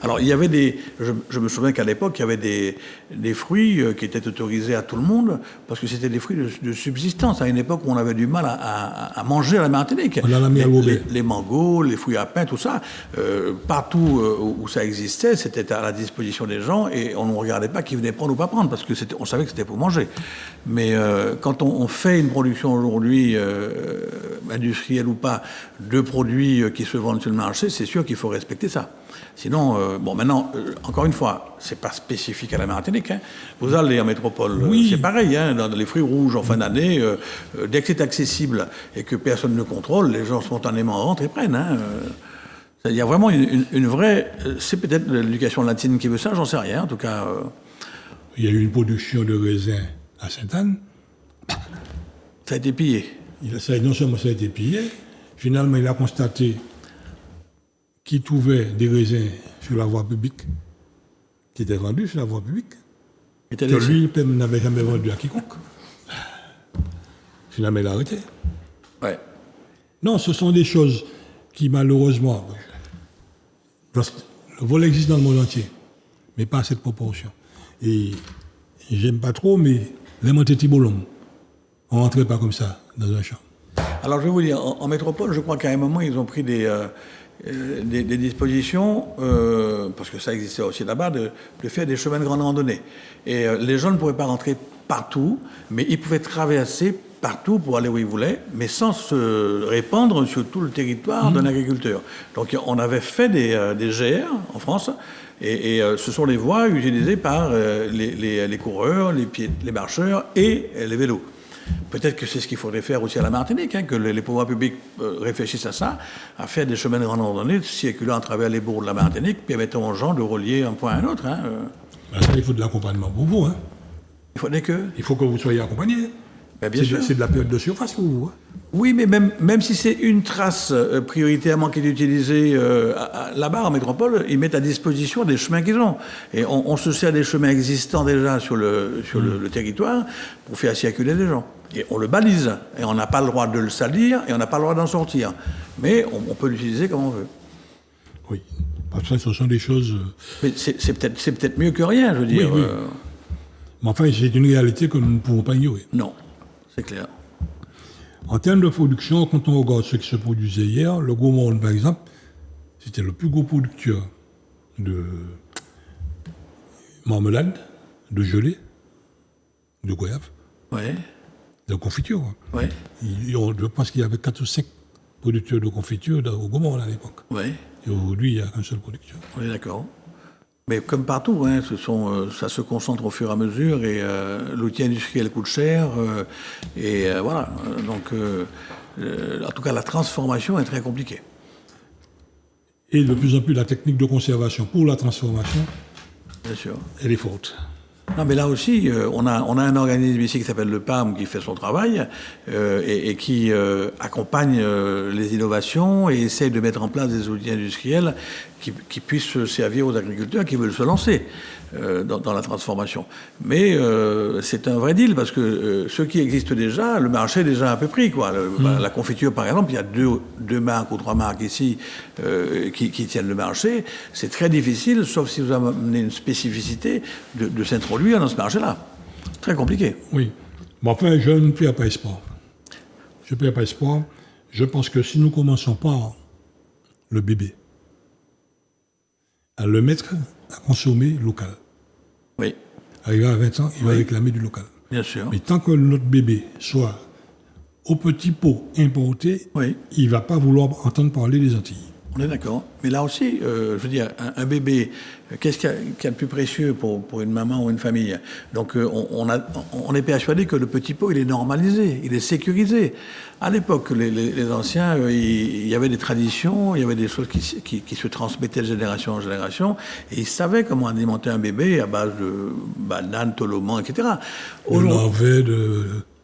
alors, il y avait je me souviens qu'à l'époque, il y avait des fruits qui étaient autorisés à tout le monde parce que c'était des fruits de subsistance. À une époque où on avait du mal à manger à la Martinique. On a la les mangos, les fruits à pain, tout ça, partout... où ça existait, c'était à la disposition des gens et on ne regardait pas qui venait prendre ou pas prendre parce que on savait que c'était pour manger. Mais quand on fait une production aujourd'hui, industrielle ou pas, de produits qui se vendent sur le marché, c'est sûr qu'il faut respecter ça. Sinon, maintenant, encore une fois, c'est pas spécifique à la Martinique. Hein. Vous allez en métropole, oui. C'est pareil. Hein, dans les fruits rouges en fin d'année, dès que c'est accessible et que personne ne contrôle, les gens spontanément rentrent et prennent. Hein, il y a vraiment une vraie... C'est peut-être l'éducation latine qui veut ça, j'en sais rien, en tout cas... Il y a eu une production de raisins à Sainte-Anne. Ça a été pillé. Non seulement ça a été pillé, finalement il a constaté qu'il trouvait des raisins sur la voie publique, qui étaient vendus sur la voie publique, que lui n'avait jamais vendu à quiconque. Finalement il a arrêté. Ouais. Non, ce sont des choses qui malheureusement, le vol existe dans le monde entier, mais pas à cette proportion. Et j'aime pas trop, mais les Montétibolom, on ne rentrait pas comme ça dans un champ. Alors je vais vous dire, en métropole, je crois qu'à un moment, ils ont pris des dispositions, parce que ça existait aussi là-bas, de faire des chemins de grande randonnée. Et les gens ne pouvaient pas rentrer partout, mais ils pouvaient traverser partout pour aller où ils voulaient, mais sans se répandre sur tout le territoire d'un agriculteur. Donc on avait fait des GR en France, et ce sont les voies utilisées par les coureurs, les marcheurs et les vélos. Peut-être que c'est ce qu'il faudrait faire aussi à la Martinique, hein, que les pouvoirs publics réfléchissent à ça, à faire des chemins de grande randonnée circulant à travers les bourgs de la Martinique, permettant aux gens de relier un point à un autre. Hein. Ça, il faut de l'accompagnement pour vous. Hein. Il faut que vous soyez accompagné. Bien sûr. C'est de la période de surface pour vous. Hein. Oui, mais même si c'est une trace prioritairement qui est utilisée là-bas en métropole, ils mettent à disposition des chemins qu'ils ont. Et on se sert des chemins existants déjà sur le territoire pour faire circuler les gens. Et on le balise. Et on n'a pas le droit de le salir et on n'a pas le droit d'en sortir. Mais on peut l'utiliser comme on veut. Oui. Parce que ce sont des choses... Mais c'est peut-être mieux que rien, je veux dire. Oui. Mais enfin, c'est une réalité que nous ne pouvons pas ignorer. Non, c'est clair. En termes de production, quand on regarde ce qui se produisait hier, le Gros Monde, par exemple, c'était le plus gros producteur de marmelade, de gelée, de goyave, ouais. de confiture. Ouais. Je pense qu'il y avait 4 ou 5 producteurs de confiture au Gros Monde à l'époque. Ouais. Et aujourd'hui, il n'y a qu'un seul producteur. On est d'accord. Mais comme partout, hein, ça se concentre au fur et à mesure et l'outil industriel coûte cher. Voilà. Donc, en tout cas, la transformation est très compliquée. Et de plus en plus, la technique de conservation pour la transformation, bien sûr, elle est forte. Non, mais là aussi, on a un organisme ici qui s'appelle le PAM qui fait son travail et qui accompagne les innovations et essaye de mettre en place des outils industriels qui puissent servir aux agriculteurs qui veulent se lancer dans la transformation. Mais c'est un vrai deal parce que ce qui existe déjà, le marché est déjà un peu pris, quoi. La confiture, par exemple, il y a deux marques ou 3 marques ici qui tiennent le marché. C'est très difficile, sauf si vous amenez une spécificité, de s'introduire dans ce marché-là. Très compliqué. Oui. Mais enfin, je ne perds pas espoir. Je ne perds pas espoir. Je pense que si nous commençons par le bébé, à le mettre à consommer local. Oui. Arrivé à 20 ans, il va réclamer du local. Bien sûr. Mais tant que notre bébé soit au petit pot importé, il ne va pas vouloir entendre parler des Antilles. On est d'accord. Mais là aussi, je veux dire, un bébé, qu'est-ce qu'il y a de plus précieux pour une maman ou une famille? Donc, on est persuadé que le petit pot, il est normalisé, il est sécurisé. À l'époque, les anciens, il y avait des traditions, il y avait des choses qui se transmettaient de génération en génération, et ils savaient comment alimenter un bébé à base de bananes, tolomans, etc.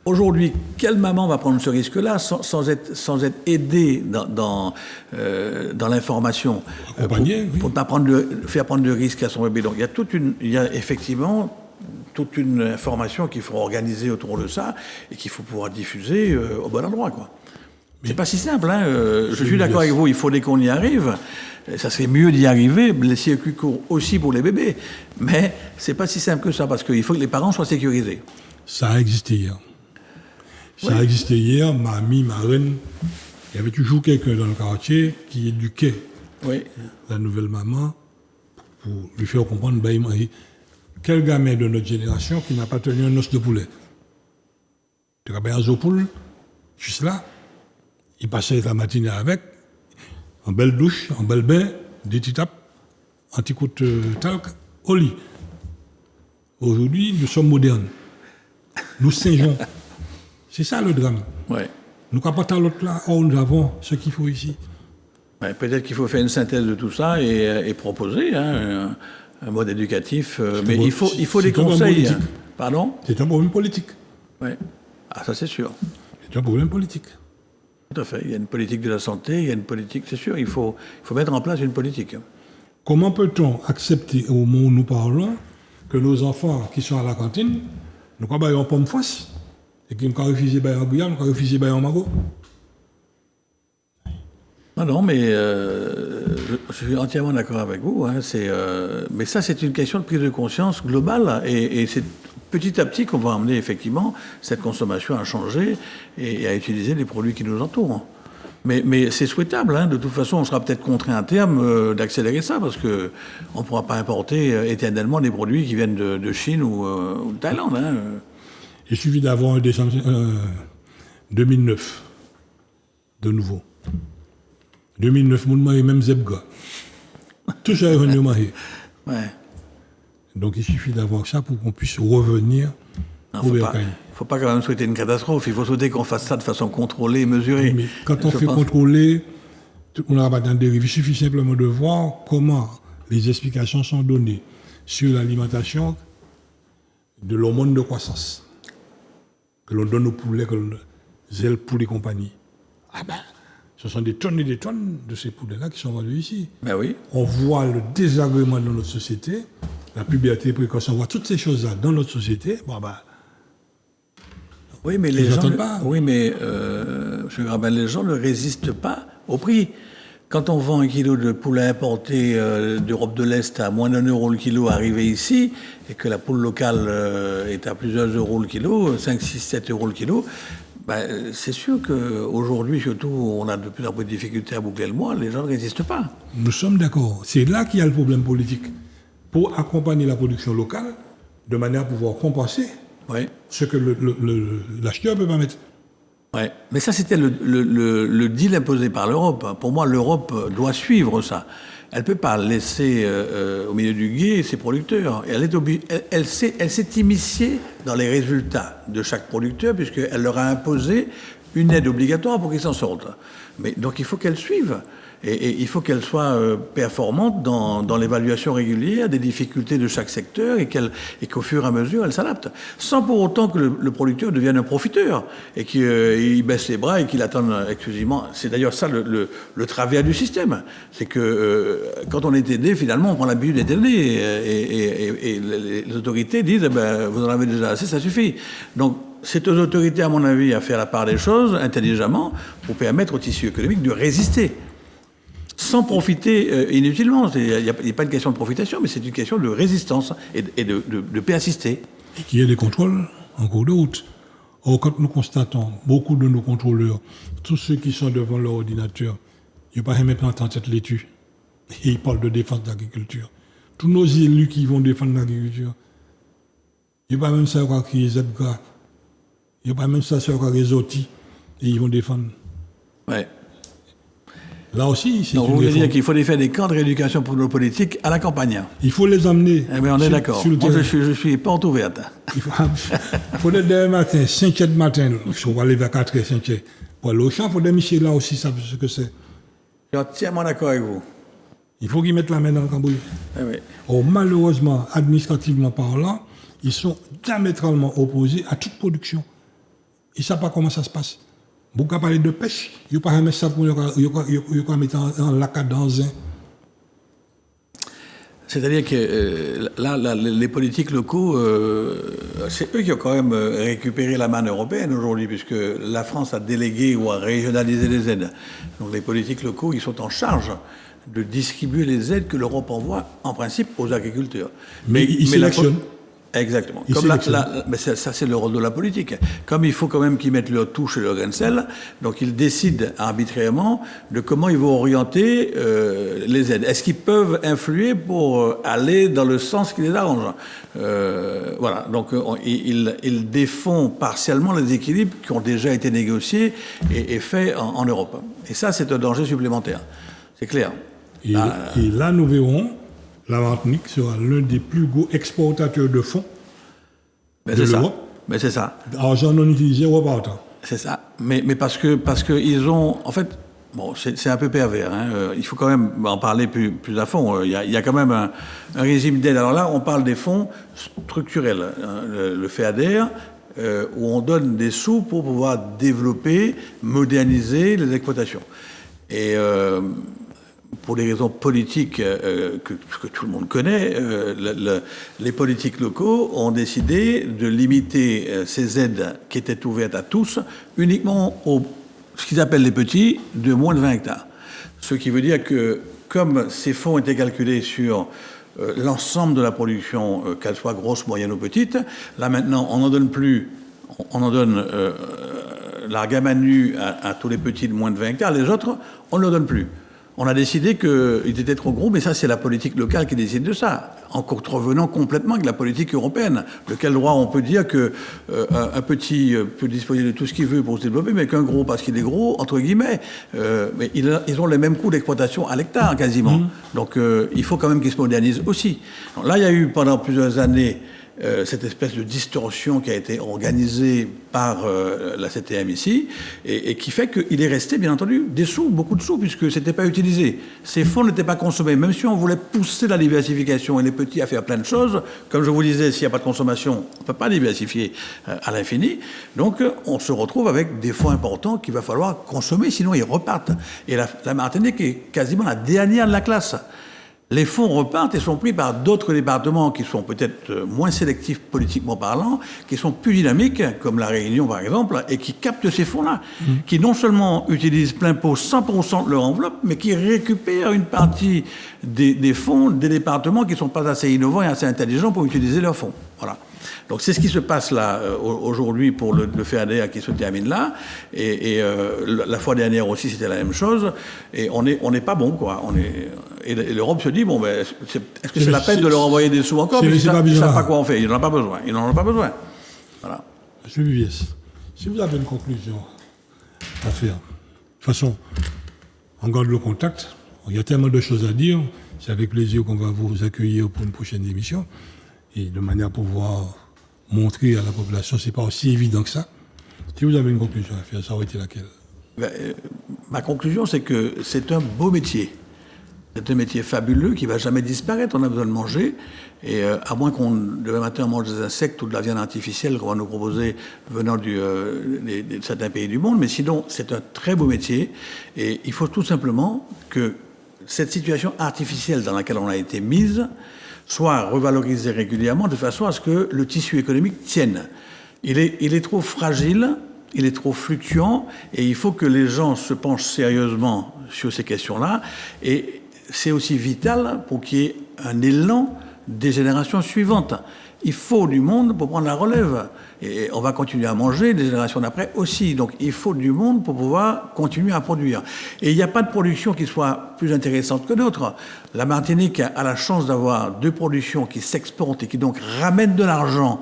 Aujourd'hui, quelle maman va prendre ce risque-là sans être aidée dans l'information pour ne pas faire prendre de risques à son bébé? Donc il y a effectivement toute une information qu'il faut organiser autour de ça et qu'il faut pouvoir diffuser au bon endroit, quoi. C'est pas si simple, hein. Je suis d'accord avec vous, il faudrait qu'on y arrive. Ça serait mieux d'y arriver, les circuits courts aussi pour les bébés. Mais c'est pas si simple que ça, parce qu'il faut que les parents soient sécurisés. Ça a existé hier. Ça a existé hier, ma amie, ma reine, il y avait toujours quelqu'un dans le quartier qui éduquait la nouvelle maman pour lui faire comprendre, quel gamin de notre génération qui n'a pas tenu un os de poulet? Tu as bien un os poule, juste là, il passait la matinée avec, en belle douche, en bel bain, des petits tapes, un petit coup de talc, au lit. Aujourd'hui, nous sommes modernes. Nous singeons. C'est ça le drame. Ouais. Nous capotons l'autre là, nous avons ce qu'il faut ici. Ouais, peut-être qu'il faut faire une synthèse de tout ça et proposer un mode éducatif. Mais il faut des conseils. Pardon? C'est un problème politique. Oui. Ah, ça c'est sûr. C'est un problème politique. Tout à fait. Il y a une politique de la santé, il y a une politique, c'est sûr, il faut mettre en place une politique. Comment peut-on accepter, au moment où nous parlons, que nos enfants qui sont à la cantine, nous ne pas en pomme face, et qu'ils nous refusent en Guyane, nous refusent en Mago? Non, mais je suis entièrement d'accord avec vous. Hein, mais ça, c'est une question de prise de conscience globale. Et c'est petit à petit qu'on va amener effectivement cette consommation à changer et à utiliser les produits qui nous entourent. Mais c'est souhaitable. Hein, de toute façon, on sera peut-être contraint à terme d'accélérer ça parce qu'on ne pourra pas importer éternellement des produits qui viennent de Chine ou de Thaïlande. Hein. Il suffit d'avoir un décembre 2009, de nouveau. 2009, mon mari même Zebga. Tout ça est revenu au mari. Ouais. Donc il suffit d'avoir ça pour qu'on puisse revenir au bercail. Il ne faut pas quand même souhaiter une catastrophe. Il faut souhaiter qu'on fasse ça de façon contrôlée et mesurée. Mais quand on fait contrôler, on n'aura pas dans le dérive. Il suffit simplement de voir comment les explications sont données sur l'alimentation de l'hormone de croissance que l'on donne aux poulets, que l'on zèle pour les compagnies. Ah ben, ce sont des tonnes et des tonnes de ces poulets-là qui sont vendus ici. Ben oui. On voit le désagrément dans notre société, la puberté précoce, on voit toutes ces choses-là dans notre société. Bon, ben, oui, mais les gens, pas. Oui, mais M. Grabin, les gens ne résistent pas au prix. Quand on vend un kilo de poulet importé d'Europe de l'Est à moins d'€1 le kilo arrivé ici, et que la poule locale est à plusieurs euros le kilo, 5, 6, 7 euros le kilo, ben, c'est sûr qu'aujourd'hui, surtout, on a de plus en plus de difficultés à boucler le mois, les gens ne résistent pas. Nous sommes d'accord. C'est là qu'il y a le problème politique. Pour accompagner la production locale, de manière à pouvoir compenser ce que l'acheteur ne peut pas mettre. Ouais. Mais ça, c'était le deal imposé par l'Europe. Pour moi, l'Europe doit suivre ça. Elle ne peut pas laisser au milieu du gué ses producteurs. Et elle s'est immiscée dans les résultats de chaque producteur, puisqu'elle leur a imposé une aide obligatoire pour qu'ils s'en sortent. Mais, donc il faut qu'elle suive. Et il faut qu'elle soit performante dans l'évaluation régulière des difficultés de chaque secteur et qu'au fur et à mesure, elle s'adapte. Sans pour autant que le producteur devienne un profiteur et qu'il baisse les bras et qu'il attende exclusivement. C'est d'ailleurs ça le travers du système. C'est que quand on est aidé, finalement, on prend l'habitude d'être aidé. Et les autorités disent vous en avez déjà assez, ça suffit. Donc, c'est aux autorités, à mon avis, à faire la part des choses intelligemment pour permettre au tissu économique de résister. Sans profiter inutilement. Il n'y a pas une question de profitation, mais c'est une question de résistance et de persister. Et qu'il y ait des contrôles en cours de route. Or, quand nous constatons beaucoup de nos contrôleurs, tous ceux qui sont devant leur ordinateur, ils n'ont pas même pas en tête l'étude. Et ils parlent de défense de l'agriculture. Tous nos élus qui vont défendre l'agriculture, ils n'ont pas même savoir qui est ZGA. Ils n'ont pas même savoir qui est Zoti. Et ils vont défendre. Ouais. Là aussi, c'est donc, vous voulez dire qu'il faut faire des camps de rééducation pour nos politiques à la campagne. Il faut les emmener. Eh bien, on est d'accord. Moi, je suis porte ouverte. Il faut demain matin, 5h du matin, on va aller vers 4h, 5h. Pour aller au champ, il faut démicher là aussi, ça ce que c'est. Je suis entièrement d'accord avec vous. Il faut qu'ils mettent la main dans le cambouis. Eh oui. Or, malheureusement, administrativement parlant, ils sont diamétralement opposés à toute production. Ils ne savent pas comment ça se passe. Beaucoup à parler de pêche, il ne faut pas mettre ça pour mettre en lac dans un. C'est-à-dire que là, les politiques locaux, c'est eux qui ont quand même récupéré la manne européenne aujourd'hui, puisque la France a délégué ou a régionalisé les aides. Donc les politiques locaux, ils sont en charge de distribuer les aides que l'Europe envoie, en principe, aux agriculteurs. Mais ils sélectionnent. Exactement. Mais ça, c'est le rôle de la politique. Comme il faut quand même qu'ils mettent leur touche et leur grain de sel, donc ils décident arbitrairement de comment ils vont orienter les aides. Est-ce qu'ils peuvent influer pour aller dans le sens qui les arrange? Voilà. Donc ils défont partiellement les équilibres qui ont déjà été négociés et faits en Europe. Et ça, c'est un danger supplémentaire. C'est clair. Et là, nous verrons. La Martinique sera l'un des plus gros exportateurs de fonds de l'Europe. Mais c'est ça. Argent non utilisé repartant. C'est ça. Mais parce que ils ont, en fait, bon, c'est un peu pervers. Hein. Il faut quand même en parler plus à fond. Il y a quand même un régime d'aide. Alors là, on parle des fonds structurels. Le FEADER, où on donne des sous pour pouvoir développer, moderniser les exploitations. Et pour des raisons politiques que tout le monde connaît, les politiques locaux ont décidé de limiter ces aides qui étaient ouvertes à tous uniquement aux ce qu'ils appellent les petits, de moins de 20 hectares. Ce qui veut dire que, comme ces fonds étaient calculés sur l'ensemble de la production, qu'elle soit grosse, moyenne ou petite, là maintenant, on n'en donne plus, on en donne la gamme à nu à tous les petits de moins de 20 hectares, les autres, on ne leur donne plus. On a décidé qu'ils étaient trop gros, mais ça, c'est la politique locale qui décide de ça, en contrevenant complètement avec la politique européenne. De quel droit on peut dire qu'un petit peut disposer de tout ce qu'il veut pour se développer, mais qu'un gros, parce qu'il est gros, entre guillemets, mais ils ont les mêmes coûts d'exploitation à l'hectare, quasiment. Donc, il faut quand même qu'ils se modernisent aussi. Donc, là, il y a eu, pendant plusieurs années, cette espèce de distorsion qui a été organisée par la CTM ici, et qui fait qu'il est resté, bien entendu, des sous, beaucoup de sous, puisque ce n'était pas utilisé. Ces fonds n'étaient pas consommés. Même si on voulait pousser la diversification et les petits à faire plein de choses, comme je vous disais, s'il n'y a pas de consommation, on ne peut pas diversifier à l'infini. Donc, on se retrouve avec des fonds importants qu'il va falloir consommer, sinon ils repartent. Et la Martinique est quasiment la dernière de la classe. Les fonds repartent et sont pris par d'autres départements qui sont peut-être moins sélectifs politiquement parlant, qui sont plus dynamiques, comme la Réunion par exemple, et qui captent ces fonds-là, qui non seulement utilisent plein pot 100% de leur enveloppe, mais qui récupèrent une partie des fonds des départements qui ne sont pas assez innovants et assez intelligents pour utiliser leurs fonds. Voilà. Donc c'est ce qui se passe là aujourd'hui pour le FEADER qui se termine là, et la fois dernière aussi c'était la même chose, et on n'est pas bon quoi. Et l'Europe se dit bon ben est-ce que c'est la peine de leur envoyer des sous encore, mais ils ne savent pas quoi on fait, ils n'en ont pas besoin, Voilà. Monsieur Viviès, si vous avez une conclusion à faire, de toute façon, on garde le contact. Il y a tellement de choses à dire. C'est avec plaisir qu'on va vous accueillir pour une prochaine émission. Et de manière à pouvoir montrer à la population, c'est pas aussi évident que ça. Si vous avez une conclusion à faire, ça aurait été laquelle? Ma conclusion, c'est que c'est un beau métier. C'est un métier fabuleux qui ne va jamais disparaître. On a besoin de manger. Et à moins qu'on, demain matin, mange des insectes ou de la viande artificielle qu'on va nous proposer venant de certains pays du monde. Mais sinon, c'est un très beau métier. Et il faut tout simplement que cette situation artificielle dans laquelle on a été mise soit revalorisé régulièrement de façon à ce que le tissu économique tienne. Il est trop fragile, il est trop fluctuant, et il faut que les gens se penchent sérieusement sur ces questions-là. Et c'est aussi vital pour qu'il y ait un élan des générations suivantes. Il faut du monde pour prendre la relève. Et on va continuer à manger, des générations d'après aussi. Donc il faut du monde pour pouvoir continuer à produire. Et il n'y a pas de production qui soit plus intéressante que d'autres. La Martinique a la chance d'avoir deux productions qui s'exportent et qui donc ramènent de l'argent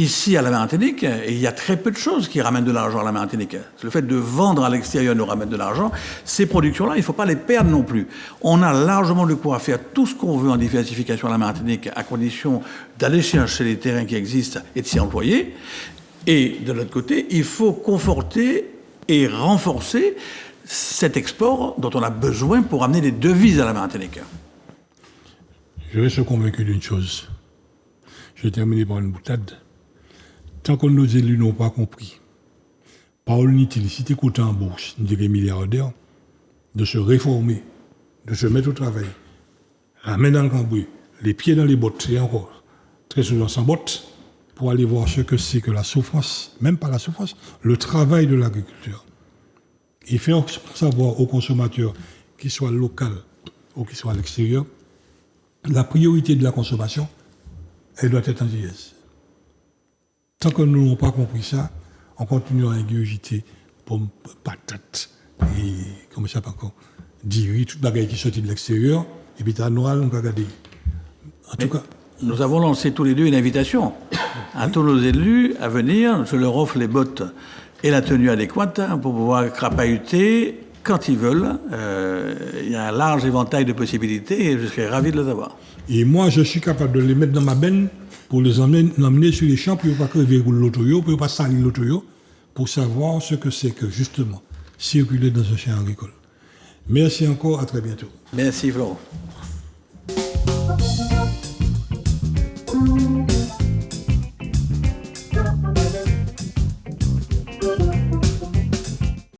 ici à la Martinique. Et il y a très peu de choses qui ramènent de l'argent à la Martinique. Le fait de vendre à l'extérieur nous ramène de l'argent. Ces productions-là, il ne faut pas les perdre non plus. On a largement de quoi faire tout ce qu'on veut en diversification à la Martinique, à condition d'aller chercher les terrains qui existent et de s'y employer. Et de l'autre côté, il faut conforter et renforcer cet export dont on a besoin pour amener des devises à la Martinique. Je reste convaincu d'une chose. Je vais terminer par une boutade. Tant que nos élus n'ont pas compris, parole inutile, si tu écoutes en bourse, on dirait milliardaire, de se réformer, de se mettre au travail, la main dans le cambouis, les pieds dans les bottes, et encore, très souvent sans bottes, pour aller voir ce que c'est que la souffrance, même pas la souffrance, le travail de l'agriculture. Et faire savoir aux consommateurs, qu'ils soient locaux ou qu'ils soient à l'extérieur, la priorité de la consommation, elle doit être en dièse. Tant que nous n'avons pas compris ça, on continue à ingurgiter pommes, patates, et comment ça s'appelle encore, riz, toute bagaille qui sortit de l'extérieur, et puis t'as noir, on va regarder. En tout cas. Nous avons lancé tous les deux une invitation à tous nos élus à venir. Je leur offre les bottes et la tenue adéquate pour pouvoir crapahuter quand ils veulent. Il y a un large éventail de possibilités et je serais ravi de les avoir. Et moi, je suis capable de les mettre dans ma benne pour les emmener sur les champs, pour ne pas crever l'autoyo, pour ne pas salir l'autoyo, pour savoir ce que c'est que, justement, circuler dans un champ agricole. Merci encore, à très bientôt. Merci, Florent.